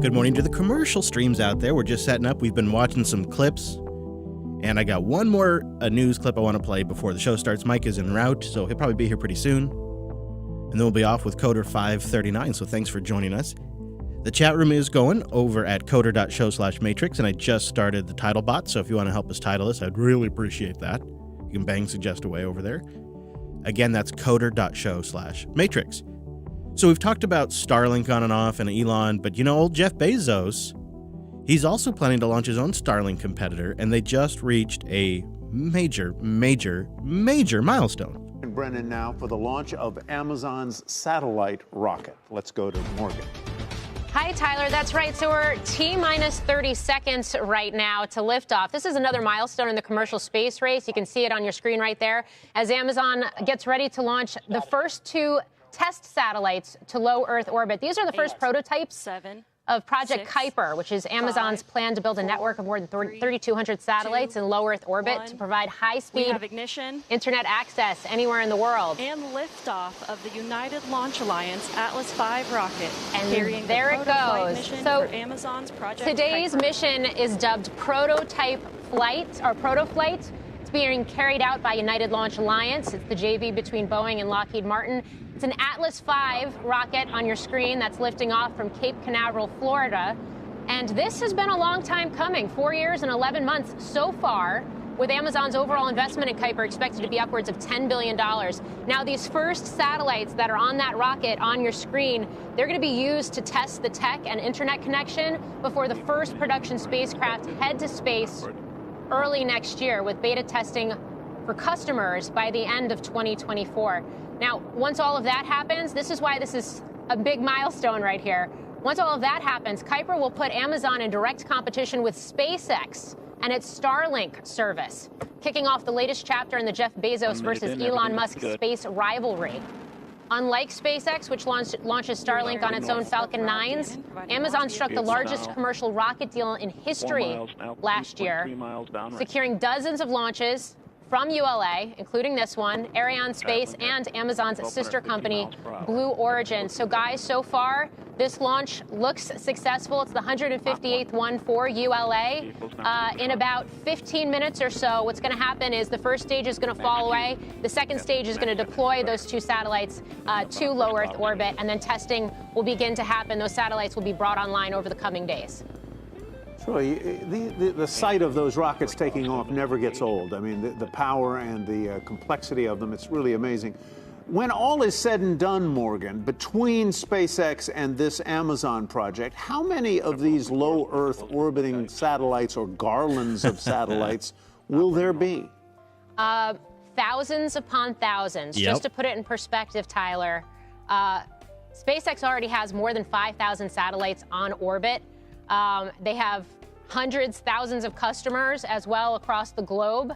Good morning to the commercial streams out there. We're just setting up. We've been watching some clips. And I got one more news clip I want to play before the show starts. Mike is en route, so he'll probably be here pretty soon. And then we'll be off with Coder 539, so thanks for joining us. The chat room is going over at coder.show/matrix, and I just started the title bot, so if you want to help us title this, I'd really appreciate that. You can bang suggest away over there. Again, that's coder.show/matrix. So we've talked about Starlink on and off and Elon, but old Jeff Bezos, he's also planning to launch his own Starlink competitor, and they just reached a major milestone. And Brennan now for the launch of Amazon's satellite rocket. Let's go to Morgan. Hi, Tyler. That's right. So we're T-minus 30 seconds right now to liftoff. This is another milestone in the commercial space race. You can see it on your screen right there as Amazon gets ready to launch the first two test satellites to low Earth orbit. These are the first prototypes of Project Kuiper, which is Amazon's plan to build a network of more than 3,200 satellites in low Earth orbit to provide high-speed internet access anywhere in the world. And liftoff of the United Launch Alliance Atlas V rocket. And there it goes. So Amazon's Project today's Kuiper mission is dubbed Prototype Flight, or Protoflight. It's being carried out by United Launch Alliance. It's the JV between Boeing and Lockheed Martin. It's an Atlas V rocket on your screen that's lifting off from Cape Canaveral, Florida. And this has been a long time coming, 4 years and 11 months so far, with Amazon's overall investment in Kuiper expected to be upwards of $10 billion. Now, these first satellites that are on that rocket on your screen, they're going to be used to test the tech and internet connection before the first production spacecraft head to space early next year, with beta testing for customers by the end of 2024. Now, once all of that happens, this is why this is a big milestone right here. Once all of that happens, Kuiper will put Amazon in direct competition with SpaceX and its Starlink service, kicking off the latest chapter in the Jeff Bezos versus Elon Musk space rivalry. Unlike SpaceX, which launches Starlink on its own Falcon 9s, Amazon struck the largest commercial rocket deal in history last year, securing dozens of launches from ULA, including this one, Ariane Space, and Amazon's sister company, Blue Origin. So, guys, so far, this launch looks successful. It's the 158th one for ULA. In about 15 minutes or so, what's going to happen is the first stage is going to fall away. The second stage is going to deploy those two satellites to low Earth orbit, and then testing will begin to happen. Those satellites will be brought online over the coming days. Troy, the sight of those rockets taking off never gets old. I mean, the power and the complexity of them, it's really amazing. When all is said and done, Morgan, between SpaceX and this Amazon project, how many of these low Earth orbiting satellites or garlands of satellites will there be? Thousands upon thousands. Yep. Just to put it in perspective, Tyler, SpaceX already has more than 5,000 satellites on orbit. They have hundreds, thousands of customers as well across the globe.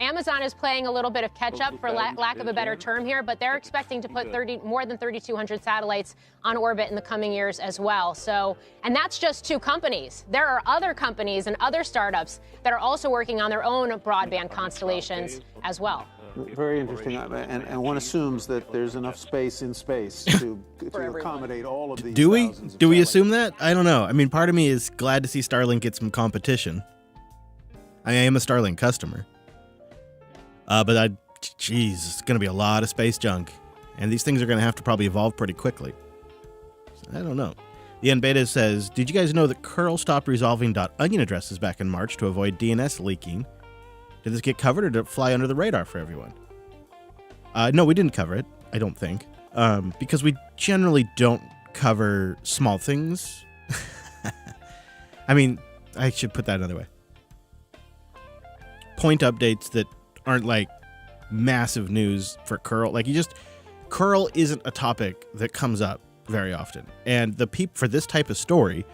Amazon is playing a little bit of catch-up, for lack of a better term here, but they're expecting to put more than 3,200 satellites on orbit in the coming years as well. So, and that's just two companies. There are other companies and other startups that are also working on their own broadband constellations as well. Very interesting. And one assumes that there's enough space in space to accommodate all of these. Do we assume that? I don't know. I mean, part of me is glad to see Starlink get some competition. I am a Starlink customer. But geez, it's going to be a lot of space junk. And these things are going to have to probably evolve pretty quickly. So I don't know. The Beta says, did you guys know that curl stopped resolving .onion addresses back in March to avoid DNS leaking? Did this get covered or did it fly under the radar for everyone? No, we didn't cover it, I don't think. Because we generally don't cover small things. I mean, I should put that another way. Point updates that aren't like massive news for curl. Like curl isn't a topic that comes up very often. And for this type of story,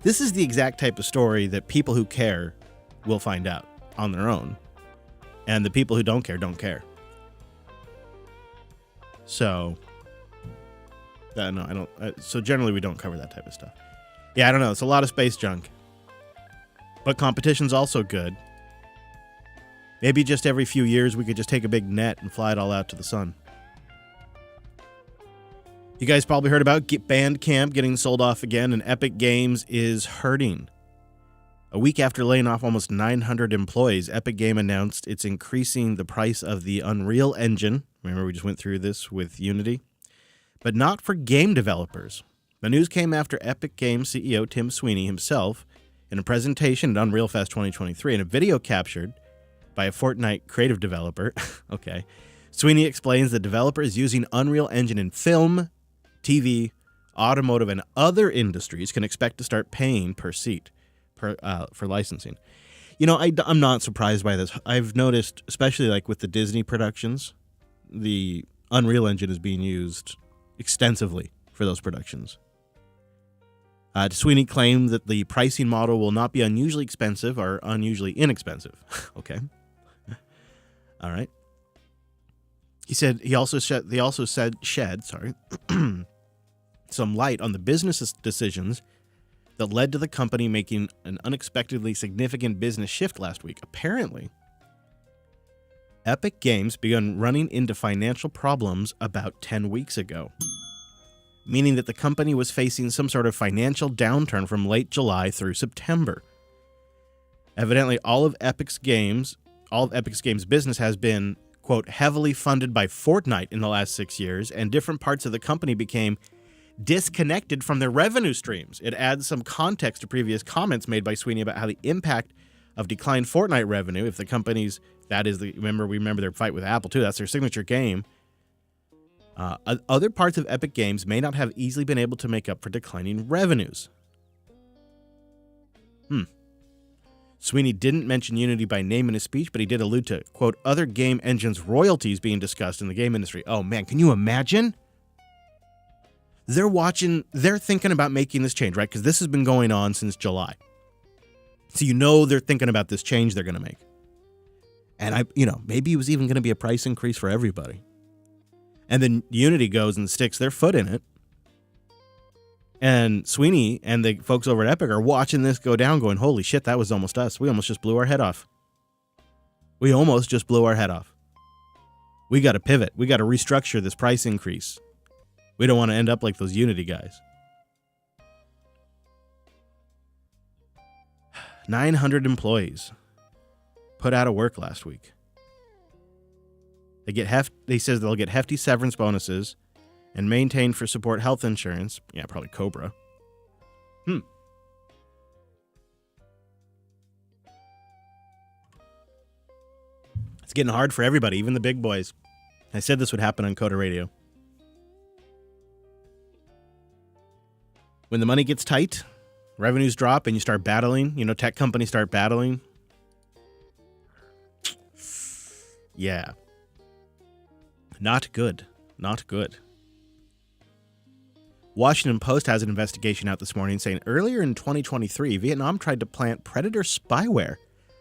this is the exact type of story that people who care will find out on their own. And the people who don't care, don't care. So, no, I don't. So generally we don't cover that type of stuff. Yeah, I don't know. It's a lot of space junk. But competition's also good. Maybe just every few years we could just take a big net and fly it all out to the sun. You guys probably heard about Bandcamp getting sold off again, and Epic Games is hurting. A week after laying off almost 900 employees, Epic Game announced it's increasing the price of the Unreal Engine. Remember, we just went through this with Unity. But not for game developers. The news came after Epic Games CEO Tim Sweeney himself, in a presentation at Unreal Fest 2023, and a video captured by a Fortnite creative developer. Okay. Sweeney explains the developer is using Unreal Engine in film, TV, automotive, and other industries can expect to start paying per seat for licensing. You know, I'm not surprised by this. I've noticed, especially like with the Disney productions, the Unreal Engine is being used extensively for those productions. Sweeney claimed that the pricing model will not be unusually expensive or unusually inexpensive. Okay. All right. They also shed some light on the business decisions that led to the company making an unexpectedly significant business shift last week. Apparently, Epic Games began running into financial problems about 10 weeks ago, meaning that the company was facing some sort of financial downturn from late July through September. Evidently, all of Epic's Games' business has been, quote, heavily funded by Fortnite in the last 6 years, and different parts of the company became disconnected from their revenue streams. It adds some context to previous comments made by Sweeney about how the impact of declined Fortnite revenue, if the company's, remember their fight with Apple too, that's their signature game. Other parts of Epic Games may not have easily been able to make up for declining revenues. Sweeney didn't mention Unity by name in his speech, but he did allude to, quote, other game engines' royalties being discussed in the game industry. Oh man, can you imagine? They're thinking about making this change, right? Because this has been going on since July. So they're thinking about this change they're going to make. And maybe it was even going to be a price increase for everybody. And then Unity goes and sticks their foot in it. And Sweeney and the folks over at Epic are watching this go down going, holy shit, that was almost us. We almost just blew our head off. We got to pivot. We got to restructure this price increase. We don't want to end up like those Unity guys. 900 employees put out of work last week. They says they'll get hefty severance bonuses and maintain for support health insurance. Yeah, probably Cobra. It's getting hard for everybody, even the big boys. I said this would happen on Coda Radio. When the money gets tight, revenues drop, and you start battling, tech companies start battling. Yeah. Not good. Washington Post has an investigation out this morning saying earlier in 2023, Vietnam tried to plant predator spyware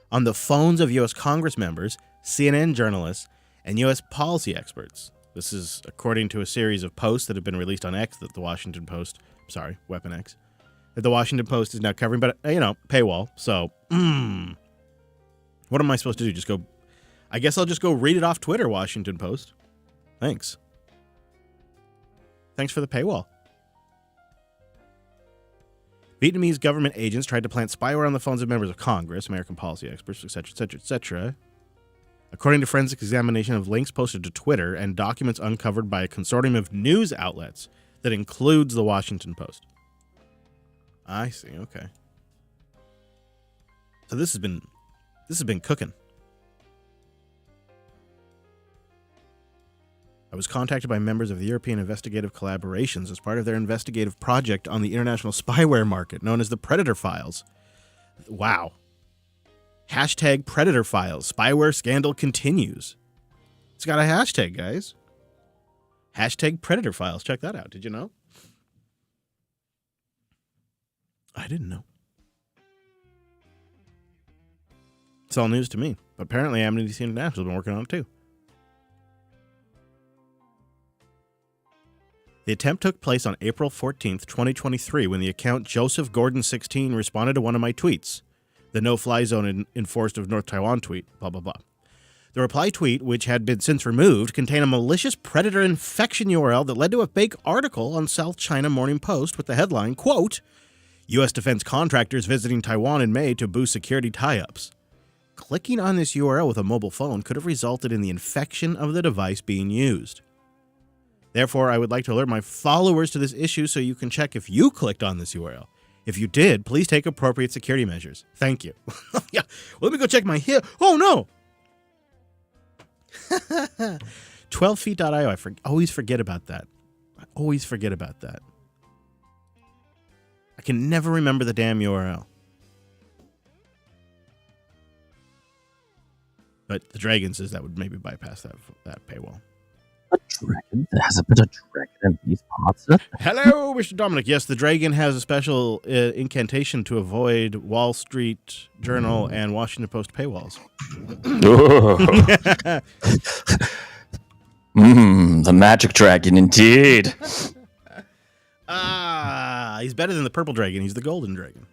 on the phones of U.S. Congress members, CNN journalists, and U.S. policy experts. This is according to a series of posts that have been released on X that the Washington Post, Weapon X, that the Washington Post is now covering, but, paywall. So, what am I supposed to do? I guess I'll just go read it off Twitter, Washington Post. Thanks for the paywall. Vietnamese government agents tried to plant spyware on the phones of members of Congress, American policy experts, etc. According to forensic examination of links posted to Twitter and documents uncovered by a consortium of news outlets that includes the Washington Post. I see, okay. So this has been cooking. I was contacted by members of the European Investigative Collaborations as part of their investigative project on the international spyware market, known as the Predator Files. Wow. Hashtag Predator Files. Spyware scandal continues. It's got a hashtag, guys. Hashtag Predator Files. Check that out. Did you know? I didn't know. It's all news to me. Apparently, Amnesty International has been working on it too. The attempt took place on April 14th, 2023, when the account Joseph Gordon16 responded to one of my tweets. The no-fly zone enforced of North Taiwan tweet, blah, blah, blah. The reply tweet, which had been since removed, contained a malicious predator infection URL that led to a fake article on South China Morning Post with the headline, quote, U.S. defense contractors visiting Taiwan in May to boost security tie-ups. Clicking on this URL with a mobile phone could have resulted in the infection of the device being used. Therefore, I would like to alert my followers to this issue so you can check if you clicked on this URL. If you did, please take appropriate security measures. Thank you. Yeah, well, let me go check my hip. Oh, no. 12feet.io. I always forget about that. I can never remember the damn URL. But the dragon says that would maybe bypass that paywall. A dragon? There has a bit of dragon in these parts. Hello, Mr. Dominic. Yes, the dragon has a special incantation to avoid Wall Street Journal and Washington Post paywalls. The magic dragon, indeed. He's better than the purple dragon. He's the golden dragon.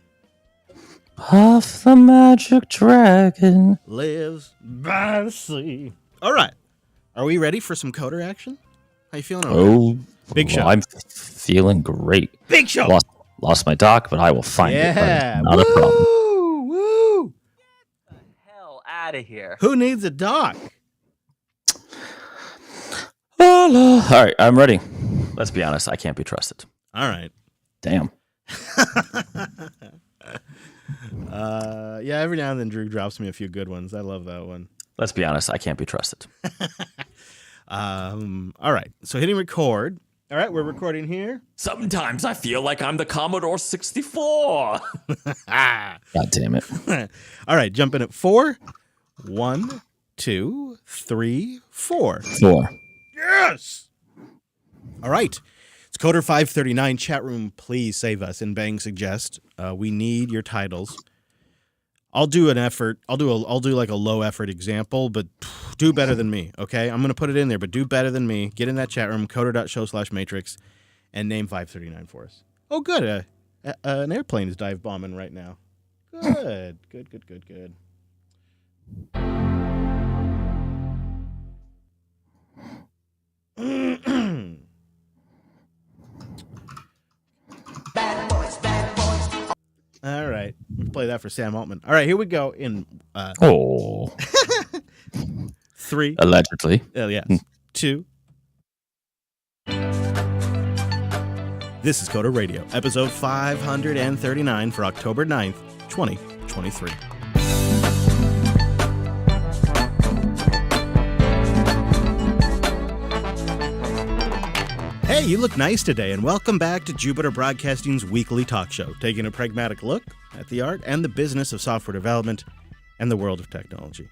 Puff the magic dragon Lives by the sea. All right. Are we ready for some coder action? How you feeling? Big show. I'm feeling great. Big show. Lost my doc, but I will find it. Yeah. Not a problem. Woo! The hell out of here. Who needs a doc? All right, I'm ready. Let's be honest. I can't be trusted. All right. Damn. Yeah, every now and then Drew drops me a few good ones. I love that one. Let's be honest. I can't be trusted. All right. So hitting record. All right, we're recording here. Sometimes I feel like I'm the Commodore 64. God damn it. All right, jump in at 4. 1, 2, 3, 4. 4. Yes! All right. It's Coder 539 chat room. Please save us. And Bang suggest we need your titles. I'll do an effort. I'll do like a low effort example, but do better than me. Okay, I'm gonna put it in there, but do better than me. Get in that chat room, coder.show/matrix, and name 539 for us. Oh, good. An airplane is dive bombing right now. Good. Good. All right. We'll play that for Sam Altman. All right, here we go in 3. Allegedly. Yes. 2. This is Coder Radio, episode 539 for October 9th, 2023. Hey, you look nice today, and welcome back to Jupiter Broadcasting's weekly talk show, taking a pragmatic look at the art and the business of software development and the world of technology.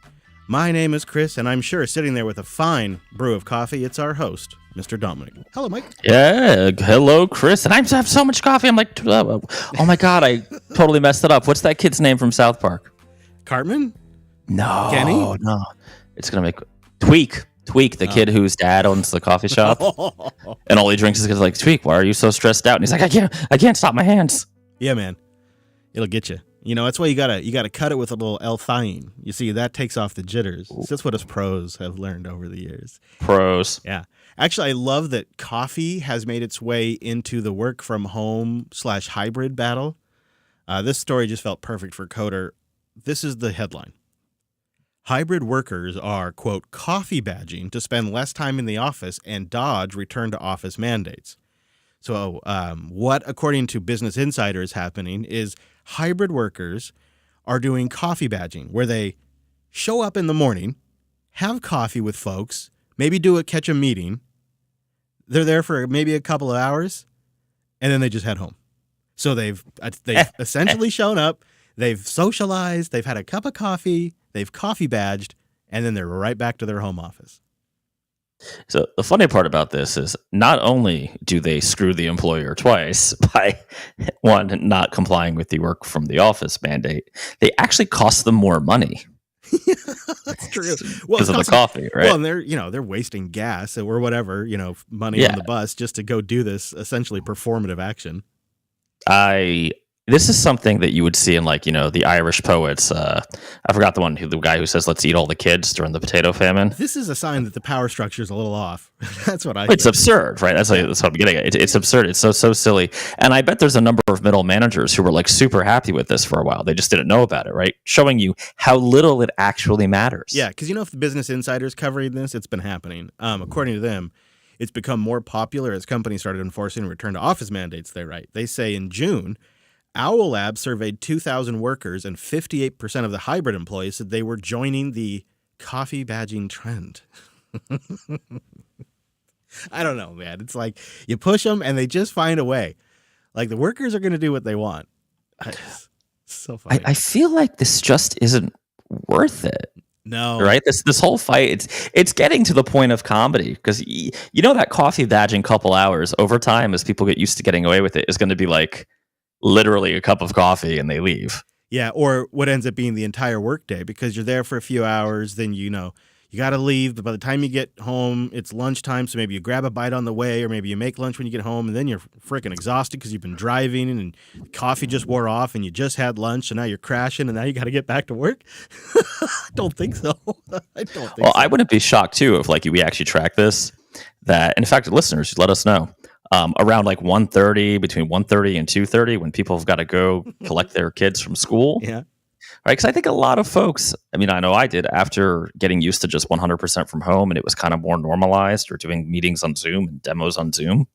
My name is Chris, and I'm sure sitting there with a fine brew of coffee, it's our host, Mr. Dominic. Hello, Mike. Yeah, hello, Chris. And I have so much coffee. I'm like, oh my God, I totally messed it up. What's that kid's name from South Park? Cartman? No. Kenny? No. It's going to make Tweak, the kid whose dad owns the coffee shop. And all he drinks is like, Tweak, why are you so stressed out? And he's like, I can't stop my hands. Yeah, man. It'll get you. You know, that's why you gotta cut it with a little L-theine. You see, that takes off the jitters. That's what us pros have learned over the years. Pros. Yeah. Actually, I love that coffee has made its way into the work from home / hybrid battle. This story just felt perfect for Coder. This is the headline. Hybrid workers are, quote, coffee badging to spend less time in the office and dodge return to office mandates. So what, according to Business Insider, is happening is hybrid workers are doing coffee badging, where they show up in the morning, have coffee with folks, maybe catch a meeting. They're there for maybe a couple of hours, and then they just head home. So they've essentially shown up, they've socialized, they've had a cup of coffee, they've coffee badged, and then they're right back to their home office. So the funny part about this is not only do they screw the employer twice by, one, not complying with the work from the office mandate, they actually cost them more money. That's true. Because of the coffee, right? Well, and they're wasting gas or whatever, money on the bus just to go do this essentially performative action. I This is something that you would see in like, the Irish poets. I forgot the guy who says, let's eat all the kids during the potato famine. This is a sign that the power structure is a little off. That's what I It's think. absurd, right? That's what I'm getting at. It's absurd. It's so silly. And I bet there's a number of middle managers who were like super happy with this for a while. They just didn't know about it, right? Showing you how little it actually matters. Yeah, because if the Business Insider's covering this, it's been happening. According to them, it's become more popular as companies started enforcing return to office mandates. They say in June, Owl Labs surveyed 2,000 workers, and 58% of the hybrid employees said they were joining the coffee badging trend. I don't know, man. It's like you push them and they just find a way. Like the workers are going to do what they want. It's so funny. I feel like this just isn't worth it. No. Right? This whole fight, it's getting to the point of comedy because that coffee badge in a couple hours over time, as people get used to getting away with it, is going to be like literally a cup of coffee and they leave. Yeah, or what ends up being the entire workday because you're there for a few hours, then you got to leave, but by the time you get home, it's lunchtime, so maybe you grab a bite on the way, or maybe you make lunch when you get home, and then you're freaking exhausted because you've been driving, and coffee just wore off, and you just had lunch, and now you're crashing, and now you got to get back to work? I don't think so. Well, I wouldn't be shocked, too, if we actually track this, that, in fact, listeners, let us know. Around like 1:30, between 1:30 and 2:30, when people have got to go collect their kids from school. Yeah. Right, because I think a lot of folks, I know I did, after getting used to just 100% from home and it was kind of more normalized, or doing meetings on Zoom and demos on Zoom,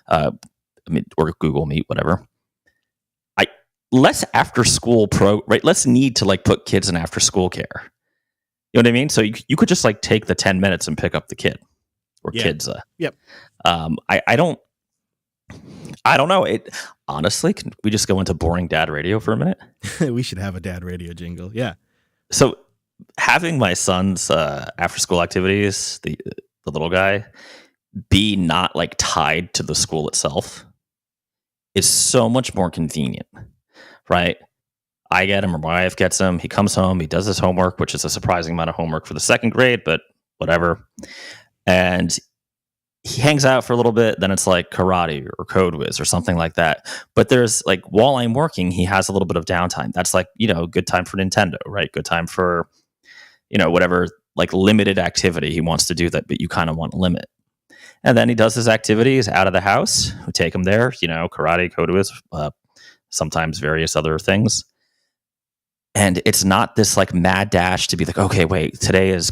or Google Meet, whatever. Less after school less need to put kids in after school care. You know what I mean? So you could just take the 10 minutes and pick up the kid or kids. Yep. I don't know. Honestly, can we just go into boring dad radio for a minute? We should have a dad radio jingle. Yeah. So having my son's after school activities, the little guy, be not tied to the school itself is so much more convenient, right? I get him, or my wife gets him. He comes home, he does his homework, which is a surprising amount of homework for the second grade, but whatever. And he hangs out for a little bit, then it's karate or Code Whiz or something like that. But there's while I'm working, he has a little bit of downtime. That's good time for Nintendo, right? Good time for, whatever limited activity he wants to do that, but you kind of want to limit. And then he does his activities out of the house. We take him there, karate, Code Whiz, sometimes various other things. And it's not this mad dash to be okay, wait, today is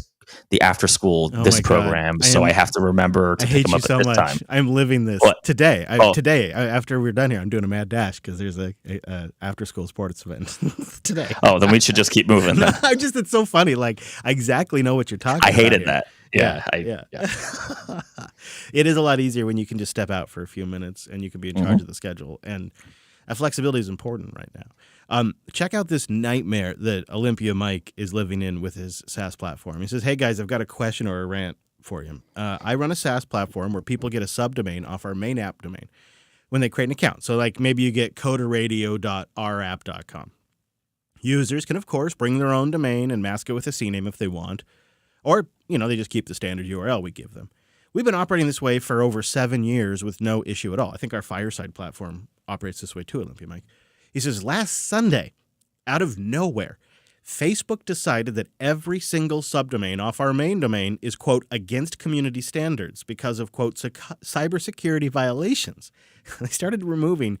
the after school program, so I have to remember to pick them up at this time. I'm living this today. Today, after we're done here, I'm doing a mad dash because there's a after school sports event today. Oh, then we should just keep moving. It's so funny. I exactly know what you're talking about. I hated here. that. Yeah. It is a lot easier when you can just step out for a few minutes and you can be in charge of the schedule. And flexibility is important right now. Check out this nightmare that Olympia Mike is living in with his SaaS platform. He says, hey guys, I've got a question or a rant for you. I run a SaaS platform where people get a subdomain off our main app domain when they create an account. So maybe you get coderradio.ourapp.com. Users can, of course, bring their own domain and mask it with a CNAME if they want. Or, they just keep the standard URL we give them. We've been operating this way for over 7 years with no issue at all. I think our Fireside platform operates this way too, Olympia Mike. He says, last Sunday, out of nowhere, Facebook decided that every single subdomain off our main domain is, quote, against community standards because of, quote, cybersecurity violations. They started removing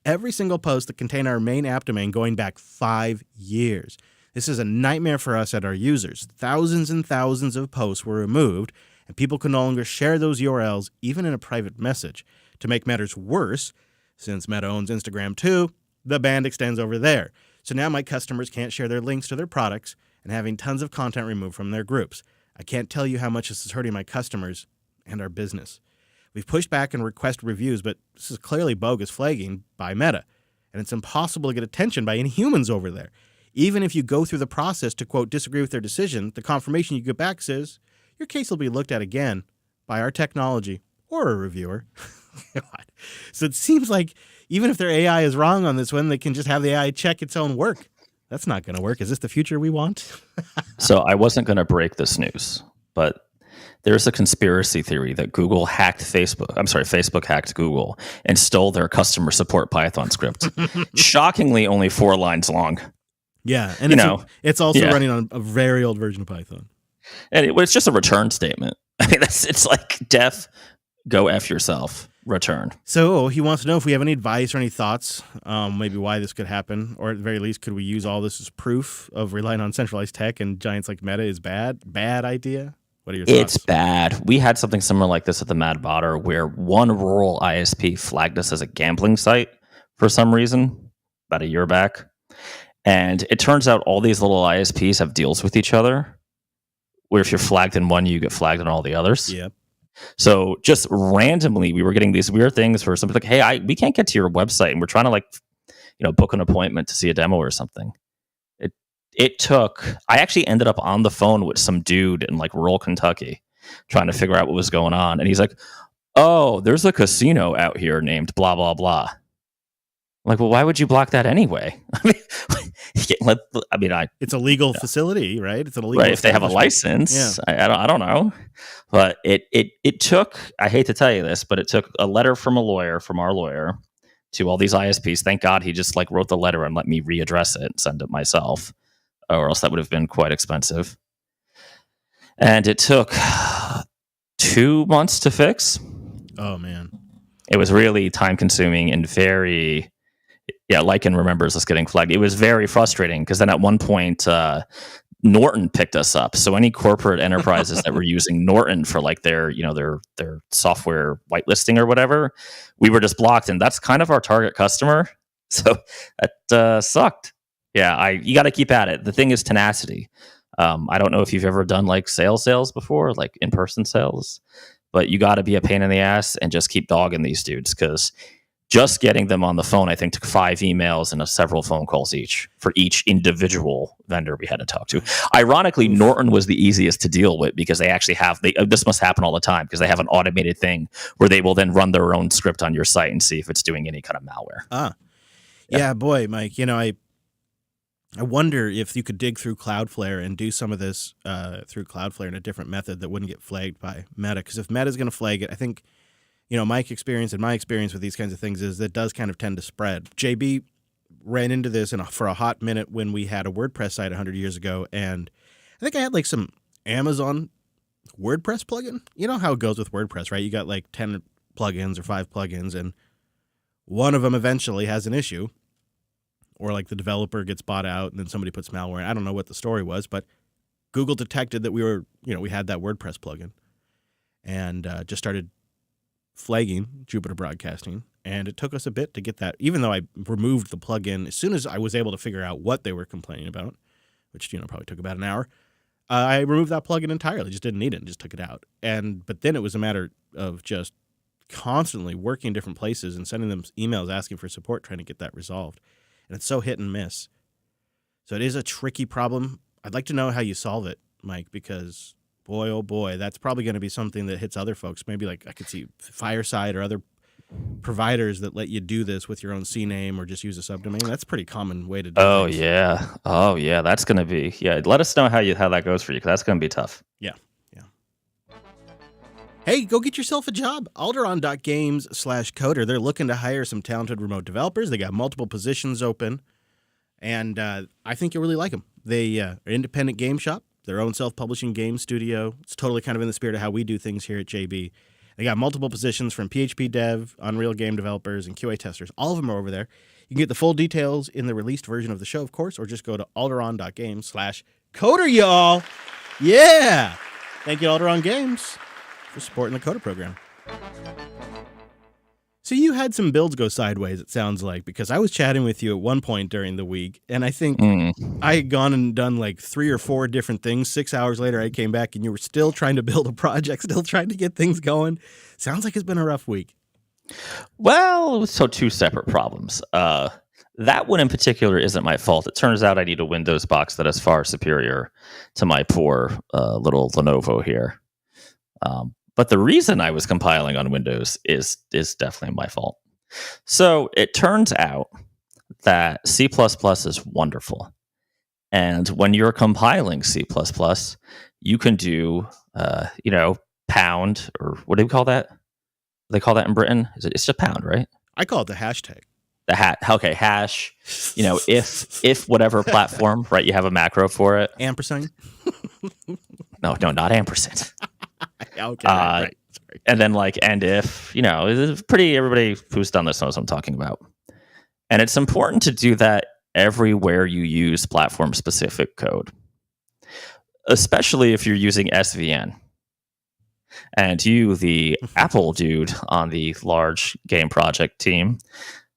every single post that contained our main app domain going back 5 years. This is a nightmare for us and our users. Thousands and thousands of posts were removed, and people can no longer share those URLs, even in a private message. To make matters worse, since Meta owns Instagram too, the ban extends over there. So now my customers can't share their links to their products and having tons of content removed from their groups. I can't tell you how much this is hurting my customers and our business. We've pushed back and requested reviews, but this is clearly bogus flagging by Meta, and it's impossible to get attention by any humans over there. Even if you go through the process to, quote, disagree with their decision, the confirmation you get back says, your case will be looked at again by our technology or a reviewer. So it seems like even if their AI is wrong on this one, they can just have the AI check its own work. That's not going to work. Is this the future we want? So I wasn't going to break this news, but there's a conspiracy theory that Google hacked Facebook. I'm sorry, Facebook hacked Google and stole their customer support Python script. Shockingly, only 4 lines long. Yeah, and it's also running on a very old version of Python. And it's just a return statement. I mean, it's like def, go F yourself, return. So he wants to know if we have any advice or any thoughts, maybe why this could happen, or at the very least, could we use all this as proof of relying on centralized tech and giants like Meta is bad? Bad idea? What are your thoughts? It's bad. We had something similar like this at the Mad Botter where one rural ISP flagged us as a gambling site for some reason about a year back. And it turns out all these little ISPs have deals with each other where if you're flagged in one, you get flagged in all the others. Yep. So just randomly, we were getting these weird things where somebody's like, hey, we can't get to your website and we're trying to book an appointment to see a demo or something. I actually ended up on the phone with some dude in like rural Kentucky trying to figure out what was going on. And he's like, oh, there's a casino out here named blah, blah, blah. I'm like, well, why would you block that anyway? It's a legal facility, right? It's an illegal right. If they have a license, yeah. I don't know. But it took, I hate to tell you this, but it took a letter from our lawyer to all these ISPs. Thank God he just like wrote the letter and let me readdress it and send it myself, or else that would have been quite expensive. And it took 2 months to fix. Oh, man. It was really time consuming and very... Yeah, Lycan remembers us getting flagged. It was very frustrating because then at one point, Norton picked us up. So any corporate enterprises that were using Norton for like their software whitelisting or whatever, we were just blocked, and that's kind of our target customer. So that sucked. Yeah, you got to keep at it. The thing is tenacity. I don't know if you've ever done like sales before, like in-person sales, but you got to be a pain in the ass and just keep dogging these dudes because just getting them on the phone, I think, took 5 emails and several phone calls each for each individual vendor we had to talk to. Ironically, Norton was the easiest to deal with because they actually have, this must happen all the time because they have an automated thing where they will then run their own script on your site and see if it's doing any kind of malware. Yeah, boy, Mike, I wonder if you could dig through Cloudflare and do some of this through Cloudflare in a different method that wouldn't get flagged by Meta. Because if Meta's going to flag it, I think, Mike's experience and my experience with these kinds of things is that it does kind of tend to spread. JB ran into this for a hot minute when we had a WordPress site 100 years ago, and I think I had like some Amazon WordPress plugin. You know how it goes with WordPress, right? You got like 10 plugins or 5 plugins, and one of them eventually has an issue, or like the developer gets bought out and then somebody puts malware in. I don't know what the story was, but Google detected that we had that WordPress plugin and just started flagging Jupiter Broadcasting, and it took us a bit to get that, even though I removed the plugin as soon as I was able to figure out what they were complaining about, which probably took about an hour. I removed that plugin entirely, just didn't need it and just took it out. But then it was a matter of just constantly working different places and sending them emails asking for support, trying to get that resolved. And it's so hit and miss. So it is a tricky problem. I'd like to know how you solve it, Mike, because boy, oh boy, that's probably going to be something that hits other folks. Maybe like I could see Fireside or other providers that let you do this with your own CNAME or just use a subdomain. That's a pretty common way to do Oh, things. yeah. Oh, yeah. That's going to be, let us know how that goes for you, because that's going to be tough. Yeah. Hey, go get yourself a job. Alderon.games/coder. They're looking to hire some talented remote developers. They got multiple positions open, and I think you'll really like them. They are an independent game shop, their own self-publishing game studio. It's totally kind of in the spirit of how we do things here at JB. They got multiple positions from PHP dev, Unreal game developers, and QA testers. All of them are over there. You can get the full details in the released version of the show, of course, or just go to alderon.games/coder, y'all. Yeah. Thank you, Alderon Games, for supporting the Coder program. So you had some builds go sideways, it sounds like, because I was chatting with you at one point during the week, and I think I had gone and done like 3 or 4 different things. 6 hours later, I came back, and you were still trying to build a project, still trying to get things going. Sounds like it's been a rough week. Well, so 2 separate problems. That one in particular isn't my fault. It turns out I need a Windows box that is far superior to my poor little Lenovo here. But the reason I was compiling on Windows is definitely my fault. So it turns out that C++ is wonderful. And when you're compiling C++, you can do, pound, or what do you call that? They call that in Britain? It's just pound, right? I call it the hashtag. The okay, hash. If whatever platform, right? You have a macro for it. Ampersand. No, not ampersand. Okay, right. Sorry. And then and if it's pretty. Everybody who's done this knows what I'm talking about. And it's important to do that everywhere you use platform specific code, especially if you're using SVN. And you, the Apple dude on the large game project team,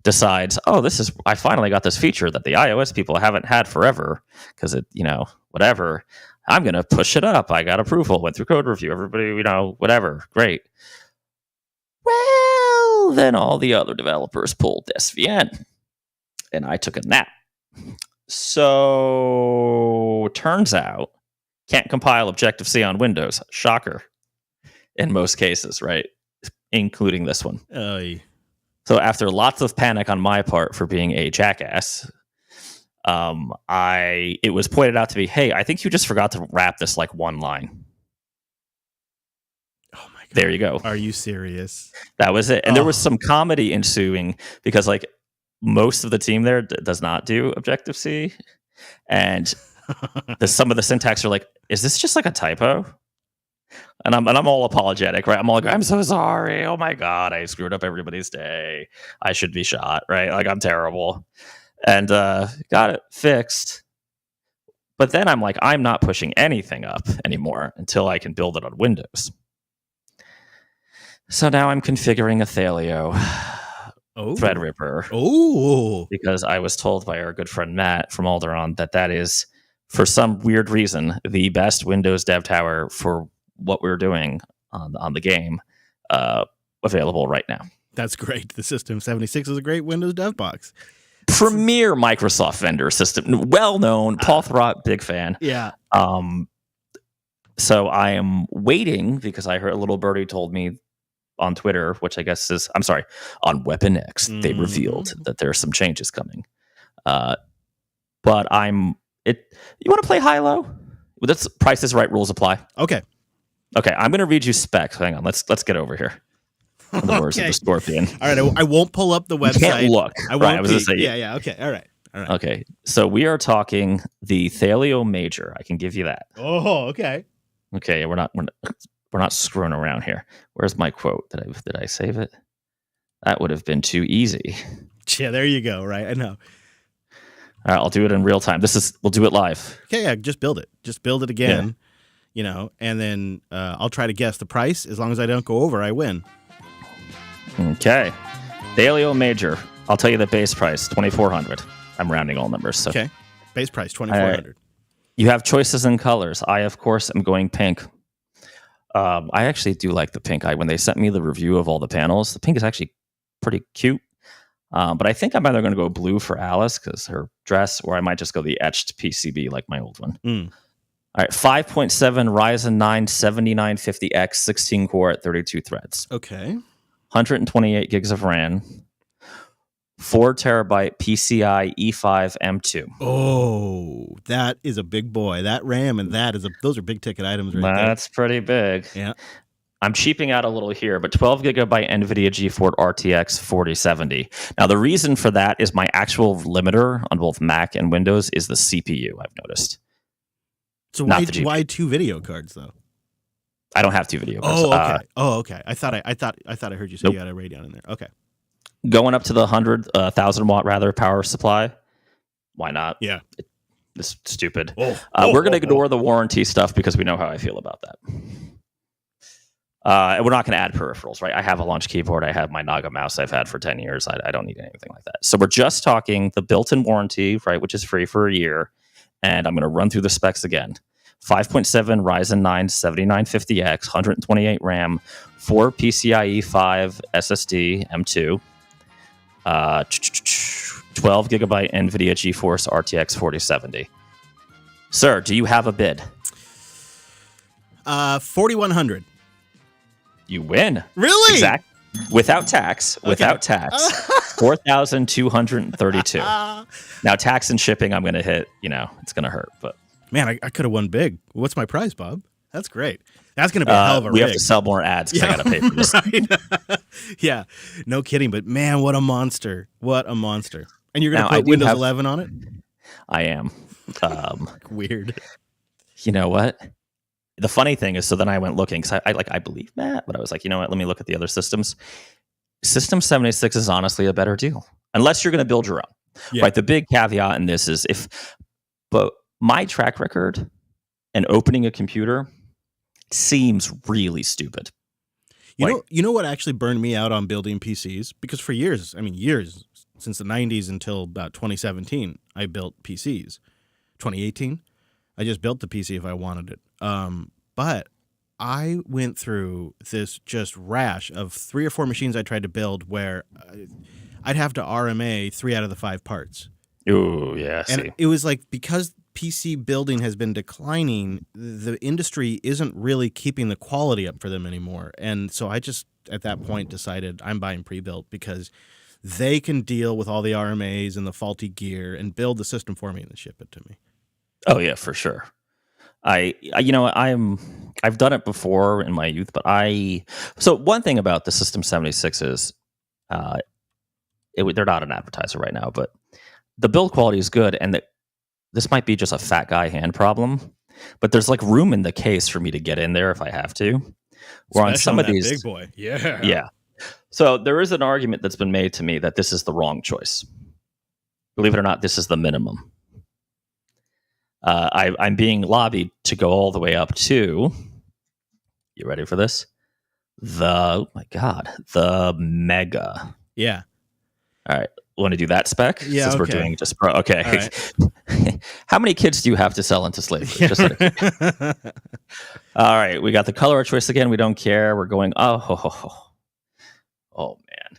decides, I finally got this feature that the iOS people haven't had forever because whatever. I'm going to push it up. I got approval, went through code review. Everybody, whatever. Great. Well, then all the other developers pulled SVN and I took a nap. So turns out can't compile Objective-C on Windows. Shocker. In most cases, right? Including this one. So after lots of panic on my part for being a jackass, it was pointed out to me, hey, I think you just forgot to wrap this one line. Oh my God. There you go. Are you serious? That was it. And there was some comedy ensuing because most of the team there does not do Objective-C. And some of the syntax are is this just a typo? And I'm all apologetic, right? I'm all I'm so sorry. Oh my God, I screwed up everybody's day. I should be shot, right? I'm terrible. And got it fixed. But then I'm I'm not pushing anything up anymore until I can build it on Windows. So now I'm configuring a Thaleo Threadripper. Because I was told by our good friend Matt from Alderaan that is, for some weird reason, the best Windows dev tower for what we're doing on the game available right now. That's great. The System 76 is a great Windows dev box. Premier Microsoft vendor system, well known. Paul Thrott, big fan. Yeah. So I am waiting because I heard a little birdie told me on Twitter, which I guess is on Weapon X. They revealed that there are some changes coming. But you want to play high-low? That's Price is Right rules apply. Okay, I'm going to read you specs. Hang on, let's get over here. The words of the Scorpion. All right, I won't pull up the website. You can't look. I won't. Right, I was peek. gonna say, yeah. Okay, all right. Okay, so we are talking the Thaleo Major. I can give you that. Oh, okay. Okay, we're not screwing around here. Where's my quote? Did I save it? That would have been too easy. Yeah, there you go. Right, I know. All right, I'll do it in real time. We'll do it live. Okay, yeah, just build it. Just build it again. Yeah. And then I'll try to guess the price. As long as I don't go over, I win. Okay. Thaleo Major. I'll tell you the base price, $2,400. I'm rounding all numbers. So. Okay. Base price, $2,400. You have choices in colors. I, of course, am going pink. I actually do like the pink. When they sent me the review of all the panels, the pink is actually pretty cute. But I think I'm either going to go blue for Alice because her dress, or I might just go the etched PCB like my old one. All right, 5.7 Ryzen 9 7950X, 16 core at 32 threads. Okay. 128 gigs of RAM. 4 terabyte PCI E5 M2. Oh, that is a big boy. That RAM and those are big ticket items right there. That's pretty big. Yeah. I'm cheaping out a little here, but 12 gigabyte NVIDIA GeForce RTX 4070. Now, the reason for that is my actual limiter on both Mac and Windows is the CPU, I've noticed. So why 2 video cards, though? I don't have 2 video cards. Okay. I thought I heard you say you had a Radeon in there. Okay. Going up to the 1,000 watt power supply. Why not? Yeah. It's stupid. We're going to ignore the warranty stuff because we know how I feel about that. And we're not going to add peripherals, right? I have a launch keyboard. I have my Naga mouse I've had for 10 years. I don't need anything like that. So we're just talking the built-in warranty, right, which is free for a year. And I'm going to run through the specs again. 5.7 Ryzen 9 7950X, 128 RAM, 4 PCIe 5 SSD M2, 12 gigabyte NVIDIA GeForce RTX 4070. Sir, do you have a bid? 4,100. You win. Really? Exactly. Without tax. Okay. Without tax. 4,232. Now, tax and shipping, I'm going to hit, it's going to hurt. But man, I could have won big. What's my prize, Bob? That's great. That's going to be a hell of a we rig. have to sell more ads because I got to pay for this. Right? Yeah, no kidding. But man, what a monster! What a monster! And you're going to Now, put Windows 11 on it? I am. Weird. You know what? The funny thing is, so then I went looking because I believe Matt, but I was like, you know what? Let me look at the other systems. System 76 is honestly a better deal, unless you're going to build your own. Yeah. Right. The big caveat in this is but my track record and opening a computer seems really stupid. You know what actually burned me out on building PCs? Because for years, since the 90s until about 2017, I built PCs. 2018, I just built the PC if I wanted it. But I went through this just rash of 3 or 4 machines I tried to build where I'd have to RMA 3 out of the 5 parts. Ooh, yeah. And it was like, because PC building has been declining, the industry isn't really keeping the quality up for them anymore. And so I just, at that point, decided I'm buying pre-built because they can deal with all the RMAs and the faulty gear and build the system for me and then ship it to me. Oh yeah, for sure. I've done it before in my youth, but so one thing about the System 76 is they're not an advertiser right now, but the build quality is good, and this might be just a fat guy hand problem, but there's like room in the case for me to get in there if I have to. Where on some of these big boy, yeah. So there is an argument that's been made to me that this is the wrong choice. Believe it or not, this is the minimum. I'm being lobbied to go all the way up to. You ready for this? The Mega. Yeah. All right. Want to do that spec? Yeah. Since okay. we're doing just pro. Okay. Right. How many kids do you have to sell into slavery? Just all right. We got the color choice again. We don't care. We're going. Oh man.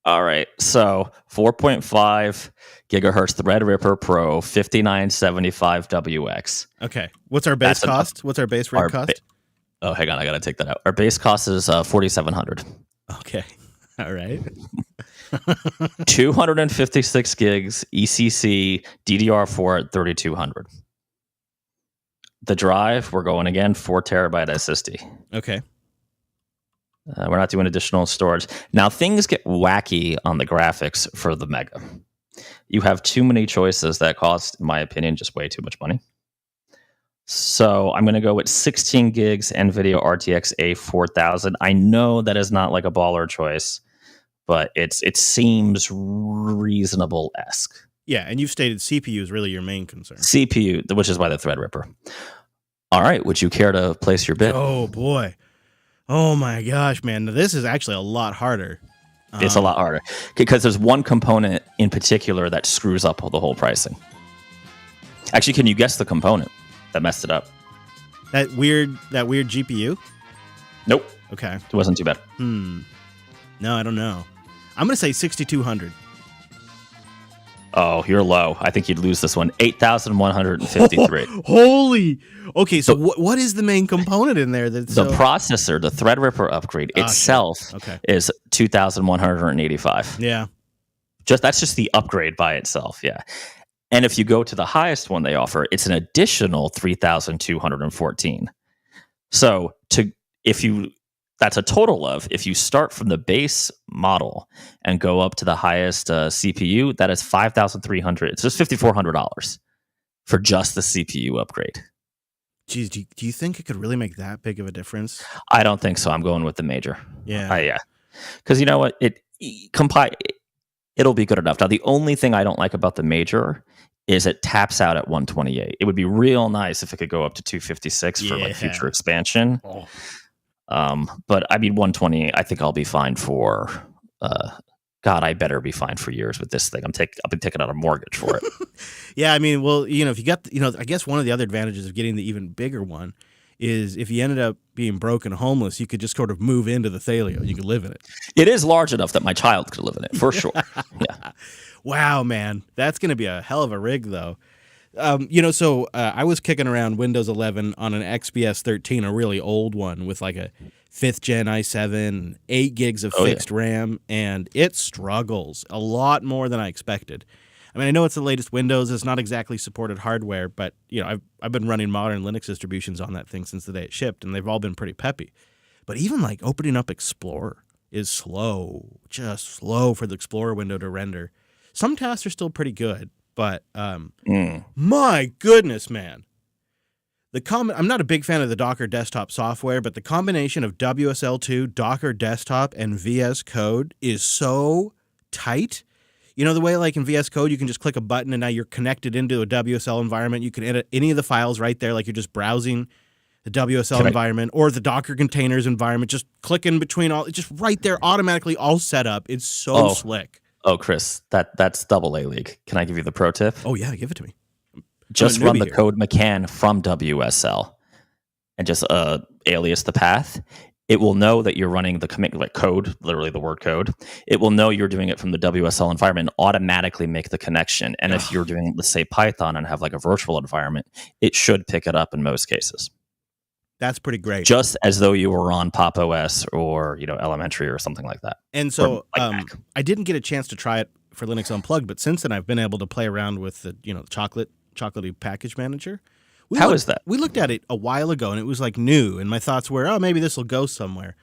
All right. So 4.5 gigahertz Threadripper Pro 5975 WX. Okay. What's our base cost? What's our base rate cost? Hang on. I got to take that out. Our base cost is 4,700. Okay. All right. 256 gigs ECC DDR4 at 3200. The drive, we're going again 4 terabyte SSD. Okay. We're not doing additional storage. Now, things get wacky on the graphics for the Mega. You have too many choices that cost, in my opinion, just way too much money. So I'm going to go with 16 gigs NVIDIA RTX A4000. I know that is not like a baller choice, but it seems reasonable-esque. Yeah, and you've stated CPU is really your main concern. CPU, which is why the Threadripper. All right, would you care to place your bid? Oh, boy. Oh my gosh, man. This is actually a lot harder. It's a lot harder because there's one component in particular that screws up the whole pricing. Actually, can you guess the component that messed it up? That weird GPU? Nope. Okay. It wasn't too bad. No, I don't know. I'm going to say 6,200. Oh, you're low. I think you'd lose this one. 8,153. Holy. Okay, so what is the main component in there? That's the processor, the Threadripper upgrade itself is 2,185. Yeah. That's just the upgrade by itself, yeah. And if you go to the highest one they offer, it's an additional 3,214. So that's a total of, if you start from the base model and go up to the highest CPU, that is $5,300. It's just $5,400 for just the CPU upgrade. Geez, do you think it could really make that big of a difference? I don't think so. I'm going with the major. Yeah. Yeah. Because you know what? It'll be good enough. Now, the only thing I don't like about the major is it taps out at 128. It would be real nice if it could go up to 256 for like future expansion. Oh. But I mean, 120, I think I'll be fine for, I better be fine for years with this thing. I've been taking out a mortgage for it. Yeah. I mean, well, if you got, I guess one of the other advantages of getting the even bigger one is if you ended up being broke and homeless, you could just sort of move into the Thalio. You could live in it. It is large enough that my child could live in it, for sure. Yeah. Wow, man. That's going to be a hell of a rig, though. I was kicking around Windows 11 on an XPS 13, a really old one with like a 5th gen i7, 8 gigs of fixed RAM, and it struggles a lot more than I expected. I mean, I know it's the latest Windows. It's not exactly supported hardware, but I've been running modern Linux distributions on that thing since the day it shipped, and they've all been pretty peppy. But even like opening up Explorer is slow, just slow for the Explorer window to render. Some tasks are still pretty good, but my goodness, man. I'm not a big fan of the Docker desktop software, but the combination of WSL2, Docker desktop, and VS Code is so tight. You know, the way like in VS Code, you can just click a button and now you're connected into a WSL environment. You can edit any of the files right there, like you're just browsing the WSL environment or the Docker containers environment. Just click in between all, just right there, automatically all set up. It's so slick. Oh, Chris, that's double A league. Can I give you the pro tip? Oh yeah, give it to me. Just run the code McCann from WSL and just alias the path. It will know that you're running the commit like code, literally the word code. It will know you're doing it from the WSL environment and automatically make the connection. And if you're doing, let's say, Python and have like a virtual environment, it should pick it up in most cases. That's pretty great. Just as though you were on Pop OS or Elementary or something like that. And so I didn't get a chance to try it for Linux Unplugged, but since then I've been able to play around with the chocolatey package manager. How is that? We looked at it a while ago and it was like new, and my thoughts were, maybe this will go somewhere.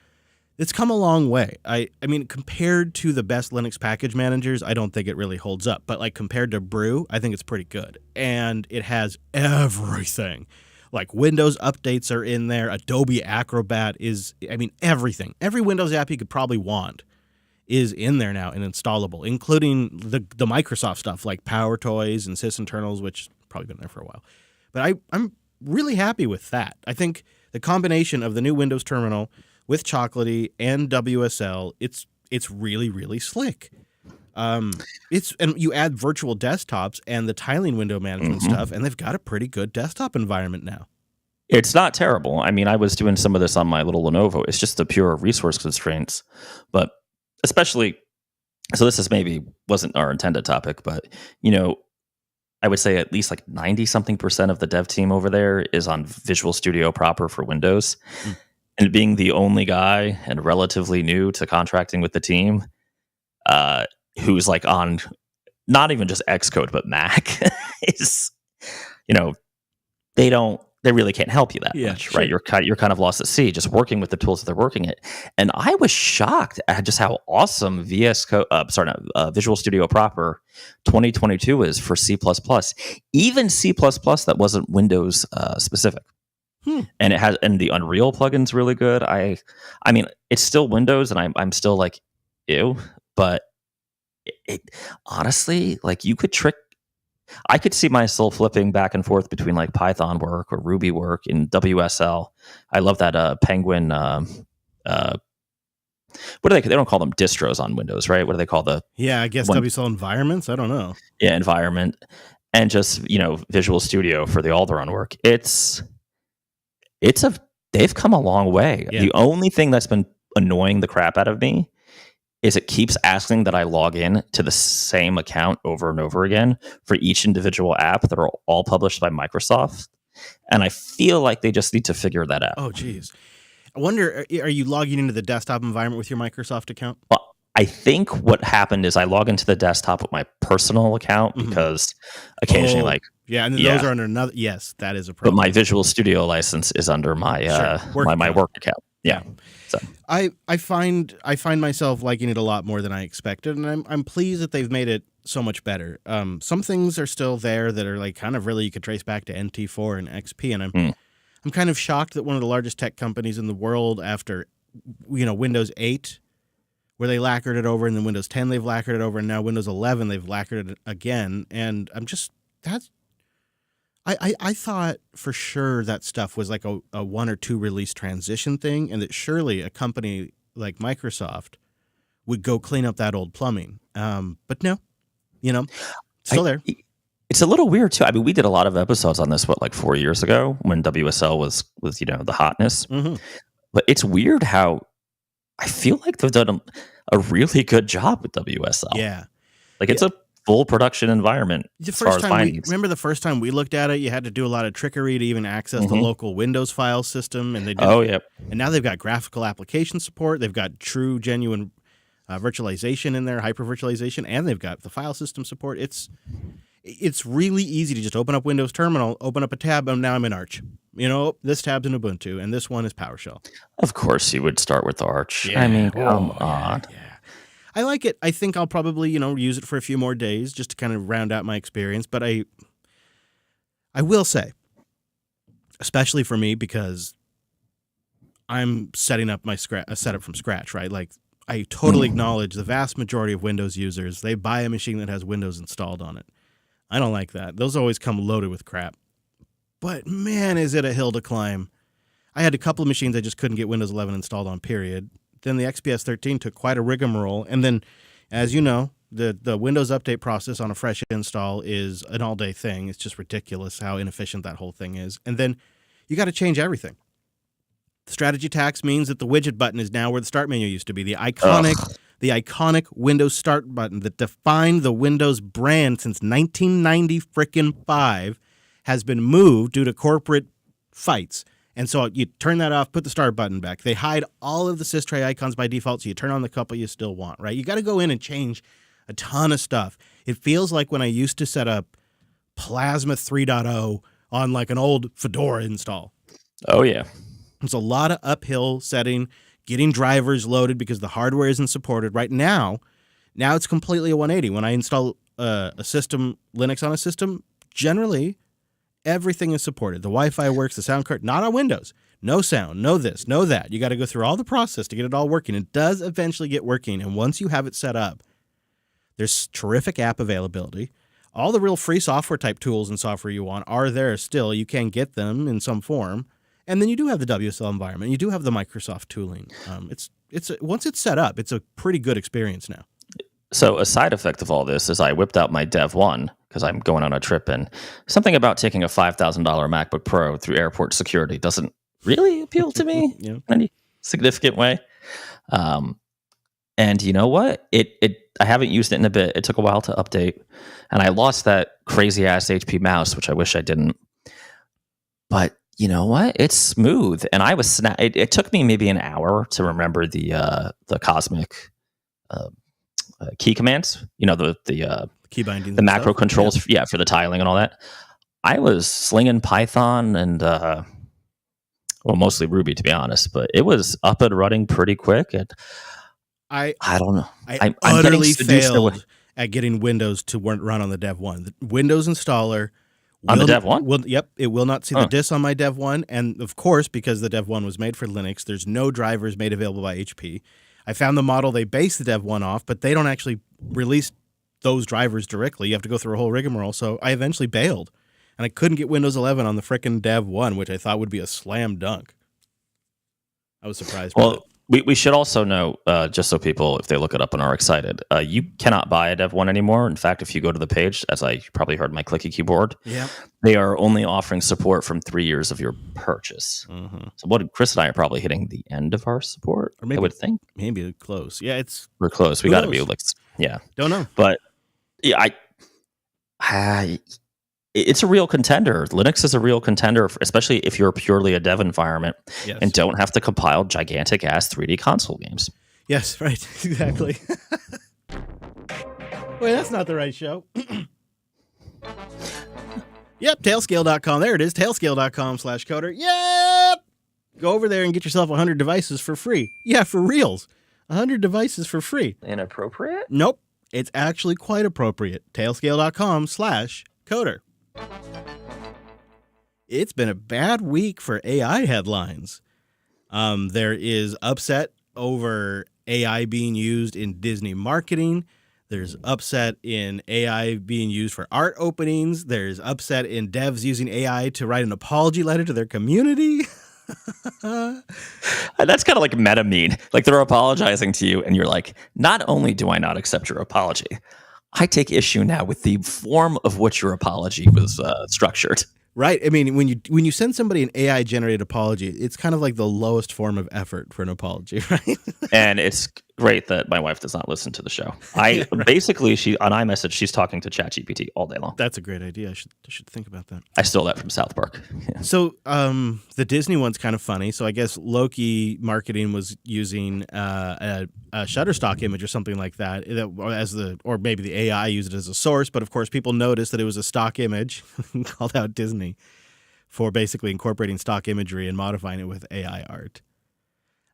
It's come a long way. I mean, compared to the best Linux package managers, I don't think it really holds up. But like compared to Brew, I think it's pretty good. And it has everything. Like Windows updates are in there. Adobe Acrobat everything. Every Windows app you could probably want is in there now and installable, including the Microsoft stuff like Power Toys and sysinternals, which probably been there for a while. But I'm really happy with that. I think the combination of the new Windows terminal with Chocolatey and WSL, it's really, really slick. And you add virtual desktops and the tiling window management stuff, and they've got a pretty good desktop environment now. It's not terrible. I mean, I was doing some of this on my little Lenovo. It's just the pure resource constraints, but especially, so this wasn't our intended topic, but I would say at least like 90-something% of the dev team over there is on Visual Studio proper for Windows. And being the only guy and relatively new to contracting with the team, who's like on not even just Xcode, but Mac, is, they really can't help you that much, sure. Right? You're kind of lost at sea, just working with the tools that they're working it. And I was shocked at just how awesome Visual Studio proper 2022 is for C++. Even C++ that wasn't Windows specific. And it has, and the Unreal plugin's really good. I mean, it's still Windows, and I'm still like, ew, but it honestly, like, you could trick. I could see myself flipping back and forth between like Python work or Ruby work in WSL. I love that Penguin. What do they don't call them distros on Windows, right? What do they call the? Yeah, I guess WSL environments. I don't know. Yeah, environment, and just Visual Studio for the Alderaan work. They've come a long way. Yeah. The only thing that's been annoying the crap out of me is it keeps asking that I log in to the same account over and over again for each individual app that are all published by Microsoft. And I feel like they just need to figure that out. Oh, geez. I wonder, are you logging into the desktop environment with your Microsoft account? Well, I think what happened is I log into the desktop with my personal account because occasionally yeah, and those are under another. Yes, that is a problem. But my Visual Studio license is under my my work account. Yeah. So I find myself liking it a lot more than I expected, and I'm pleased that they've made it so much better. Some things are still there that are like kind of really you could trace back to NT4 and XP, and I'm kind of shocked that one of the largest tech companies in the world, after Windows 8, where they lacquered it over, and then Windows 10 they've lacquered it over, and now Windows 11 they've lacquered it again, and I thought for sure that stuff was like a 1 or 2 release transition thing, and that surely a company like Microsoft would go clean up that old plumbing. But no, still there. It's a little weird too. I mean, we did a lot of episodes on this, like 4 years ago when WSL was the hotness. But it's weird how I feel like they've done a really good job with WSL. Yeah. Like it's a full production environment. Remember the first time we looked at it, you had to do a lot of trickery to even access the local Windows file system, and they did. Oh, yep. And now they've got graphical application support. They've got true, genuine virtualization in there, hyper virtualization, and they've got the file system support. It's really easy to just open up Windows Terminal, open up a tab, and now I'm in Arch. This tab's in Ubuntu, and this one is PowerShell. Of course, you would start with Arch. Yeah. I mean, come on. Yeah. I like it. I think I'll probably, use it for a few more days just to kind of round out my experience. But I will say, especially for me, because I'm setting up my setup from scratch, right? Like, I totally acknowledge the vast majority of Windows users, they buy a machine that has Windows installed on it. I don't like that. Those always come loaded with crap. But man, is it a hill to climb. I had a couple of machines I just couldn't get Windows 11 installed on, period. Then the XPS 13 took quite a rigmarole. And then, as you know, the Windows update process on a fresh install is an all-day thing. It's just ridiculous how inefficient that whole thing is. And then you got to change everything. Strategy tax means that the widget button is now where the start menu used to be. The iconic Windows start button that defined the Windows brand since 1995 has been moved due to corporate fights. And so you turn that off, put the start button back. They hide all of the sys-tray icons by default, so you turn on the couple you still want, right? You got to go in and change a ton of stuff. It feels like when I used to set up Plasma 3.0 on like an old Fedora install. Oh, yeah. It's a lot of uphill setting, getting drivers loaded because the hardware isn't supported. Right now it's completely a 180. When I install a system, Linux on a system, generally everything is supported. The Wi-Fi works, the sound card, not on Windows. No sound, no this, no that. You got to go through all the process to get it all working. It does eventually get working, and once you have it set up, there's terrific app availability. All the real free software type tools and software you want are there still. You can get them in some form. And then you do have the WSL environment. You do have the Microsoft tooling. Once it's set up, it's a pretty good experience now. So a side effect of all this is I whipped out my Dev 1 because I'm going on a trip, and something about taking a $5,000 MacBook Pro through airport security doesn't really appeal to me in any significant way. And you know what? I haven't used it in a bit. It took a while to update, and I lost that crazy ass HP mouse, which I wish I didn't. But you know what? It's smooth, and I was it took me maybe an hour to remember the Cosmic key commands. The key bindings, the macro controls, for the tiling and all that. I was slinging Python and mostly Ruby, to be honest, but it was up and running pretty quick. And I don't know. I'm utterly failed at getting Windows to run on the Dev 1. The Windows installer on the Dev 1? It will not see the disk on my Dev 1. And of course, because the Dev 1 was made for Linux, there's no drivers made available by HP. I found the model they base the Dev 1 off, but they don't actually release those drivers directly. You have to go through a whole rigmarole. So I eventually bailed. And I couldn't get Windows 11 on the frickin' Dev 1, which I thought would be a slam dunk. I was surprised by it. We should also know, just so people, if they look it up and are excited, you cannot buy a Dev 1 anymore. In fact, if you go to the page, as I probably heard my clicky keyboard, they are only offering support from 3 years of your purchase. Mm-hmm. So Chris and I are probably hitting the end of our support, or maybe, I would think. Maybe close. Yeah, we're close. We got to be like, Don't know. But yeah, it's a real contender. Linux is a real contender, especially if you're purely a dev environment and don't have to compile gigantic ass 3D console games. Yes, right. Exactly. Wait, that's not the right show. Yep, tailscale.com. There it is, tailscale.com/coder. Yep. Go over there and get yourself 100 devices for free. Yeah, for reals. 100 devices for free. Inappropriate? Nope. It's actually quite appropriate. tailscale.com/coder. It's been a bad week for AI headlines. There is upset over AI being used in Disney marketing. There's upset in AI being used for art openings. There's upset in devs using AI to write an apology letter to their community. That's kind of like meta mean. Like they're apologizing to you and you're like, not only do I not accept your apology, I take issue now with the form of which your apology was structured. Right. I mean, when you send somebody an AI generated apology, it's kind of like the lowest form of effort for an apology, right? And it's great that my wife does not listen to the show. Basically, she on iMessage, she's talking to ChatGPT all day long. That's a great idea. I should think about that. I stole that from South Park. Yeah. So the Disney one's kind of funny. So I guess Loki marketing was using a Shutterstock image or something like that or maybe the AI used it as a source. But of course, people noticed that it was a stock image called out Disney for basically incorporating stock imagery and modifying it with AI art.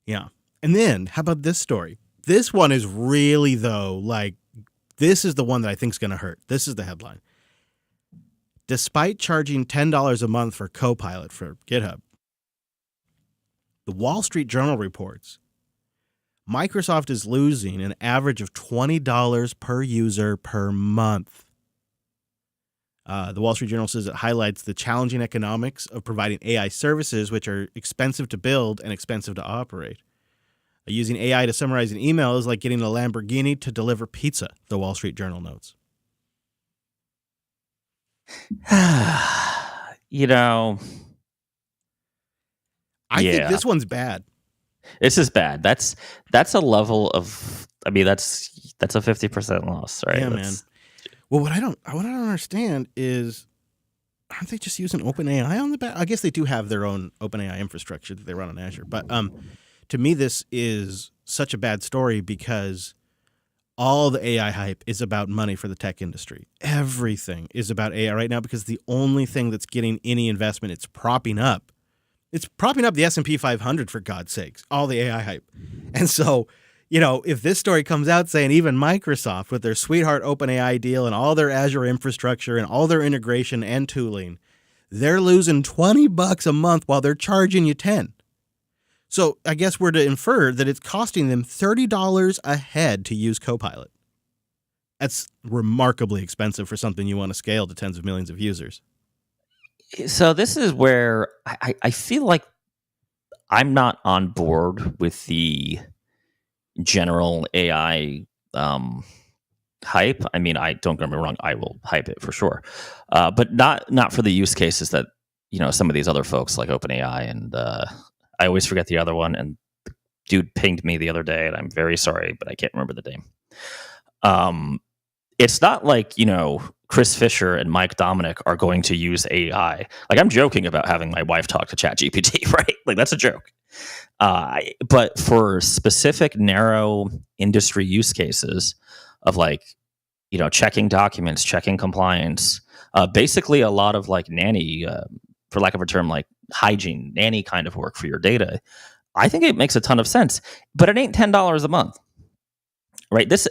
Yeah. And then how about this story? This one is really, though, like, this is the one that I think is going to hurt. This is the headline. Despite charging $10 a month for Copilot for GitHub, the Wall Street Journal reports Microsoft is losing an average of $20 per user per month. The Wall Street Journal says it highlights the challenging economics of providing AI services, which are expensive to build and expensive to operate. Using AI to summarize an email is like getting a Lamborghini to deliver pizza, the Wall Street Journal notes. You know, I think this one's bad. This is bad. That's a level of. I mean, that's a 50% loss, right? Yeah, man. Well, what I don't understand is, aren't they just using OpenAI on the back? I guess they do have their own OpenAI infrastructure that they run on Azure, but to me, this is such a bad story because all the AI hype is about money for the tech industry. Everything is about AI right now because the only thing that's getting any investment, it's propping up the S&P 500, for God's sakes, all the AI hype. And so, if this story comes out saying even Microsoft with their sweetheart OpenAI deal and all their Azure infrastructure and all their integration and tooling, they're losing $20 a month while they're charging you $10. So I guess we're to infer that it's costing them $30 a head to use Copilot. That's remarkably expensive for something you want to scale to tens of millions of users. So this is where I feel like I'm not on board with the general AI hype. I mean, don't get me wrong, I will hype it for sure, but not for the use cases that some of these other folks like OpenAI and I always forget the other one. And the dude pinged me the other day, and I'm very sorry, but I can't remember the name. It's not like, Chris Fisher and Mike Dominic are going to use AI. Like, I'm joking about having my wife talk to ChatGPT, right? Like, that's a joke. But for specific narrow industry use cases of checking documents, checking compliance, basically a lot of nanny, for lack of a term, hygiene, nanny kind of work for your data, I think it makes a ton of sense. But it ain't $10 a month, right? This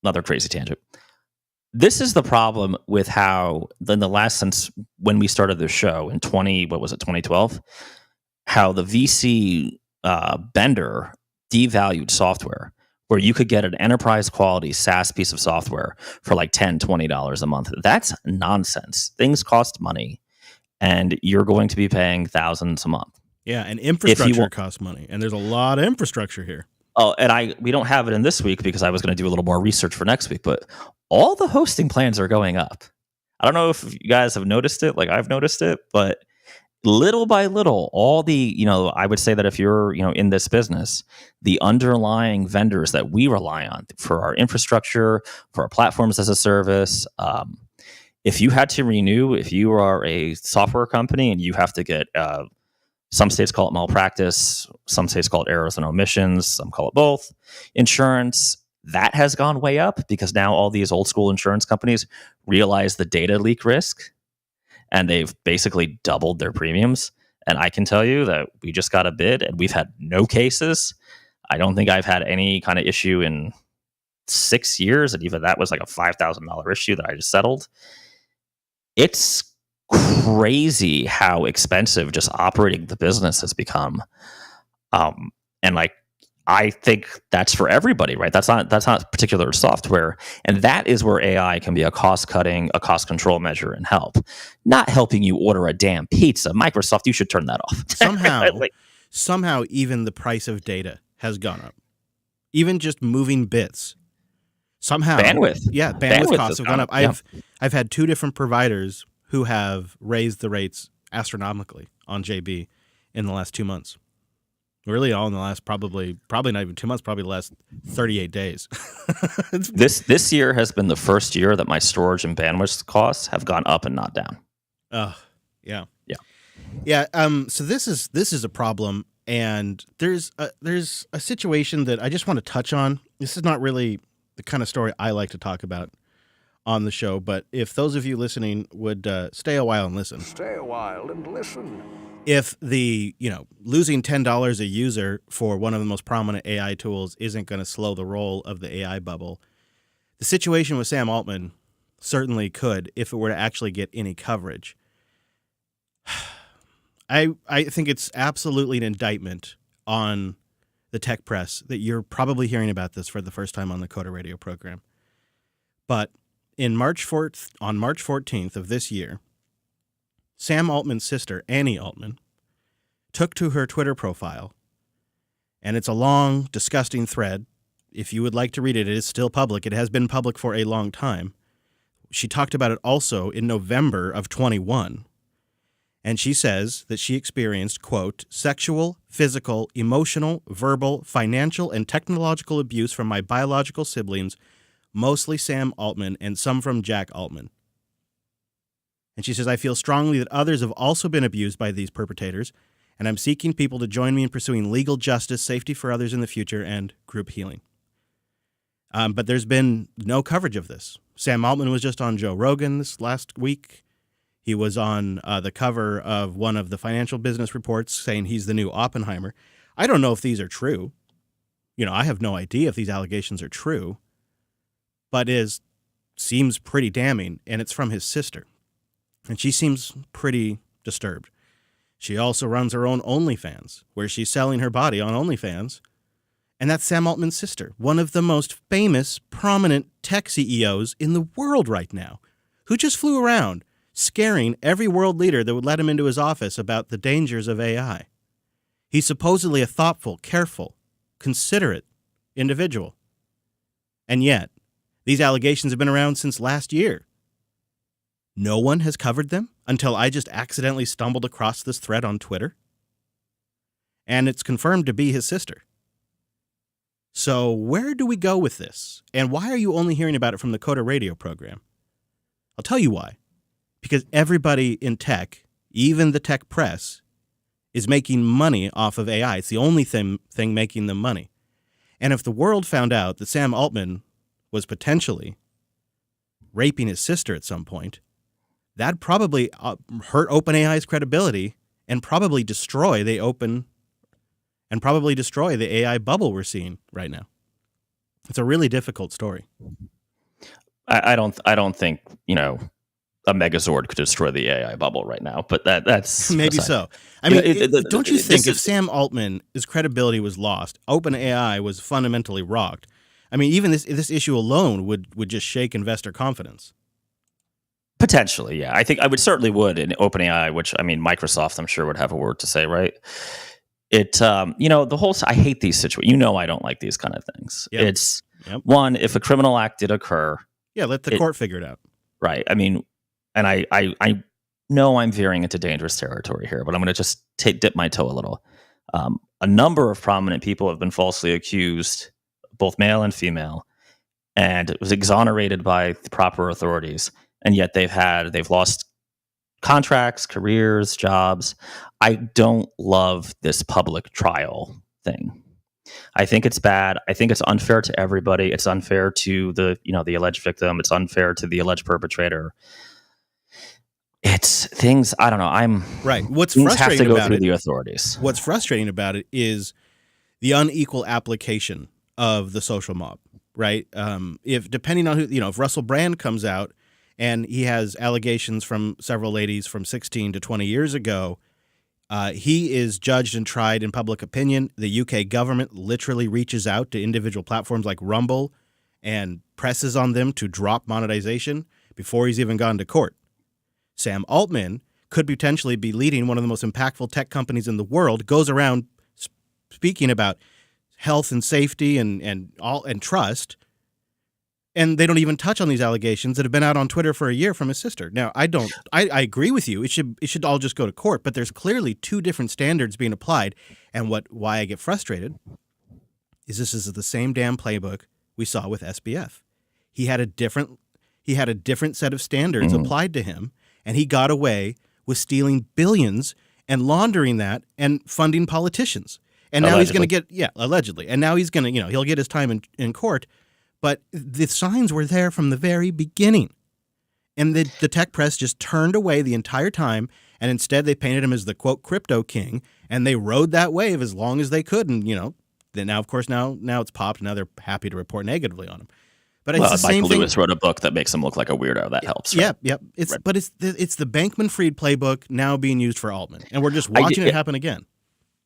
another crazy tangent. This is the problem with how since when we started this show in 2012, how the VC bender devalued software, where you could get an enterprise quality SaaS piece of software for $10, $20 a month. That's nonsense. Things cost money, and you're going to be paying thousands a month. Yeah, and infrastructure costs money, and there's a lot of infrastructure here. Oh, and we don't have it in this week because I was going to do a little more research for next week, but all the hosting plans are going up. I don't know if you guys have noticed it, like I've noticed it, but little by little, all the, I would say that if you're, in this business, the underlying vendors that we rely on for our infrastructure, for our platforms as a service, if you had to renew, if you are a software company and you have to get, some states call it malpractice, some states call it errors and omissions, some call it both, insurance, that has gone way up because now all these old school insurance companies realize the data leak risk, and they've basically doubled their premiums. And I can tell you that we just got a bid and we've had no cases. I don't think I've had any kind of issue in 6 years. And even that was like a $5,000 issue that I just settled. It's crazy how expensive just operating the business has become. And I think that's for everybody, right? That's not particular software. And that is where AI can be a cost-cutting, a cost control measure and help. Not helping you order a damn pizza. Microsoft, you should turn that off. Somehow even the price of data has gone up. Even just moving bits. Somehow. Bandwidth. Yeah, bandwidth costs have gone up. Yeah. I've had two different providers who have raised the rates astronomically on JB in the last 2 months. Really, all in the last probably not even 2 months, probably the last 38 days. This year has been the first year that my storage and bandwidth costs have gone up and not down. Yeah. Yeah. Yeah. So this is a problem, and there's a situation that I just want to touch on. This is not really the kind of story I like to talk about on the show, but if those of you listening would stay a while and listen. Stay a while and listen. If the, losing $10 a user for one of the most prominent AI tools isn't going to slow the roll of the AI bubble, the situation with Sam Altman certainly could if it were to actually get any coverage. I think it's absolutely an indictment on the tech press that you're probably hearing about this for the first time on the Coda Radio program. But on March 14th of this year, Sam Altman's sister, Annie Altman, took to her Twitter profile, and it's a long, disgusting thread. If you would like to read it, it is still public. It has been public for a long time. She talked about it also in November of 21, and she says that she experienced, quote, sexual, physical, emotional, verbal, financial, and technological abuse from my biological siblings, mostly Sam Altman and some from Jack Altman. And she says, I feel strongly that others have also been abused by these perpetrators, and I'm seeking people to join me in pursuing legal justice, safety for others in the future, and group healing. But there's been no coverage of this. Sam Altman was just on Joe Rogan this last week. He was on the cover of one of the financial business reports saying he's the new Oppenheimer. I don't know if these are true. I have no idea if these allegations are true, but it seems pretty damning, and it's from his sister. And she seems pretty disturbed. She also runs her own OnlyFans, where she's selling her body on OnlyFans. And that's Sam Altman's sister, one of the most famous, prominent tech CEOs in the world right now, who just flew around scaring every world leader that would let him into his office about the dangers of AI. He's supposedly a thoughtful, careful, considerate individual. And yet, these allegations have been around since last year. No one has covered them until I just accidentally stumbled across this thread on Twitter. And it's confirmed to be his sister. So where do we go with this? And why are you only hearing about it from the Coda Radio program? I'll tell you why. Because everybody in tech, even the tech press, is making money off of AI. It's the only thing making them money. And if the world found out that Sam Altman was potentially raping his sister at some point, that'd probably hurt OpenAI's credibility and probably destroy the AI bubble we're seeing right now. It's a really difficult story. I don't think a Megazord could destroy the AI bubble right now, but that's maybe so. I mean, don't you think if Sam Altman's credibility was lost, OpenAI was fundamentally rocked? I mean, even this issue alone would just shake investor confidence. Potentially, yeah. I think I would in OpenAI, which Microsoft, I'm sure, would have a word to say, right? The whole. I hate these situations. I don't like these kind of things. Yep. It's one, if a criminal act did occur, let the court figure it out. Right. I mean, and I know I'm veering into dangerous territory here, but I'm going to just dip my toe a little. A number of prominent people have been falsely accused, both male and female, and it was exonerated by the proper authorities. And yet they've lost contracts, careers, jobs. I don't love this public trial thing. I think it's bad. I think it's unfair to everybody. It's unfair to the alleged victim. It's unfair to the alleged perpetrator. It's things, I don't know. I'm right. What's things frustrating have to go about through it, the authorities. What's frustrating about it is the unequal application of the social mob, right? If depending on who, if Russell Brand comes out and he has allegations from several ladies from 16 to 20 years ago, he is judged and tried in public opinion. The UK government literally reaches out to individual platforms like Rumble and presses on them to drop monetization before he's even gone to court. Sam Altman could potentially be leading one of the most impactful tech companies in the world, goes around speaking about health and safety and trust, and they don't even touch on these allegations that have been out on Twitter for a year from his sister. Now, I agree with you. It should all just go to court, but there's clearly two different standards being applied, And why I get frustrated is this is the same damn playbook we saw with SBF. He had a different set of standards applied to him, and he got away with stealing billions and laundering that and funding politicians. And now he's going to get, allegedly. And now he's going to, he'll get his time in court. But the signs were there from the very beginning. And the tech press just turned away the entire time. And instead they painted him as the, quote, crypto king. And they rode that wave as long as they could. And, then now, of course, now it's popped. Now they're happy to report negatively on him. But it's the same Michael thing. Lewis wrote a book that makes him look like a weirdo. That helps. Right? Yep. But it's the Bankman-Fried playbook now being used for Altman. And we're just watching it happen again.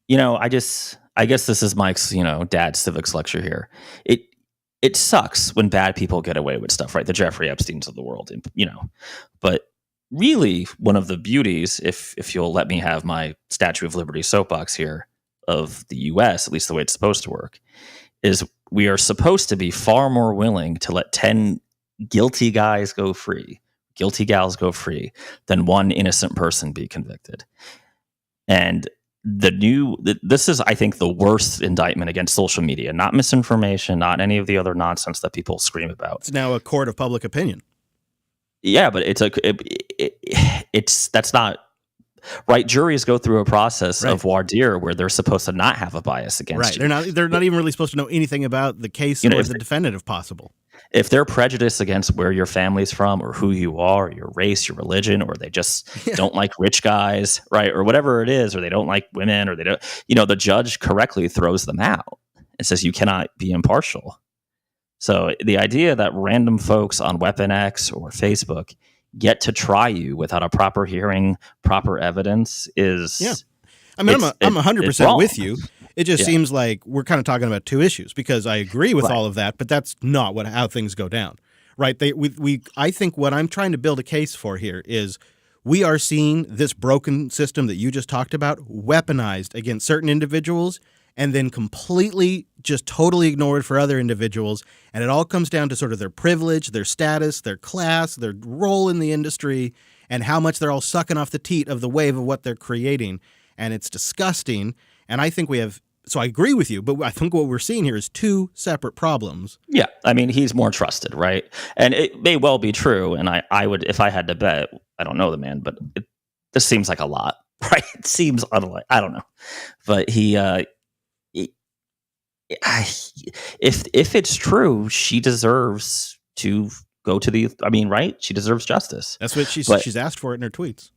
I guess this is Mike's, dad's civics lecture here. It sucks when bad people get away with stuff, right? The Jeffrey Epsteins of the world, But really, one of the beauties, if you'll let me have my Statue of Liberty soapbox here, of the U.S., at least the way it's supposed to work, is we are supposed to be far more willing to let 10 guilty guys go free, guilty gals go free, than one innocent person be convicted. And this is, I think, the worst indictment against social media, not misinformation, not any of the other nonsense that people scream about. It's now a court of public opinion. Yeah, but that's not right. Juries go through a process of voir dire where they're supposed to not have a bias against you. They're not even really supposed to know anything about the case or the defendant, if possible. If they're prejudiced against where your family's from or who you are, or your race, your religion, or they just don't like rich guys, right, or whatever it is, or they don't like women, or they don't, the judge correctly throws them out and says you cannot be impartial. So the idea that random folks on Weapon X or Facebook get to try you without a proper hearing, proper evidence is... Yeah. I mean, I'm 100% with you. It just seems like we're kind of talking about two issues, because I agree with all of that, but that's not how things go down, right? I think what I'm trying to build a case for here is we are seeing this broken system that you just talked about weaponized against certain individuals and then completely just totally ignored for other individuals. And it all comes down to sort of their privilege, their status, their class, their role in the industry, and how much they're all sucking off the teat of the wave of what they're creating. And it's disgusting. And I think so I agree with you, but I think what we're seeing here is two separate problems. Yeah. I mean, he's more trusted, right? And it may well be true. And I would, if I had to bet, I don't know the man, but this seems like a lot, right? It seems unlike, I don't know. But if it's true, she deserves to go to right? She deserves justice. That's what she's asked for it in her tweets.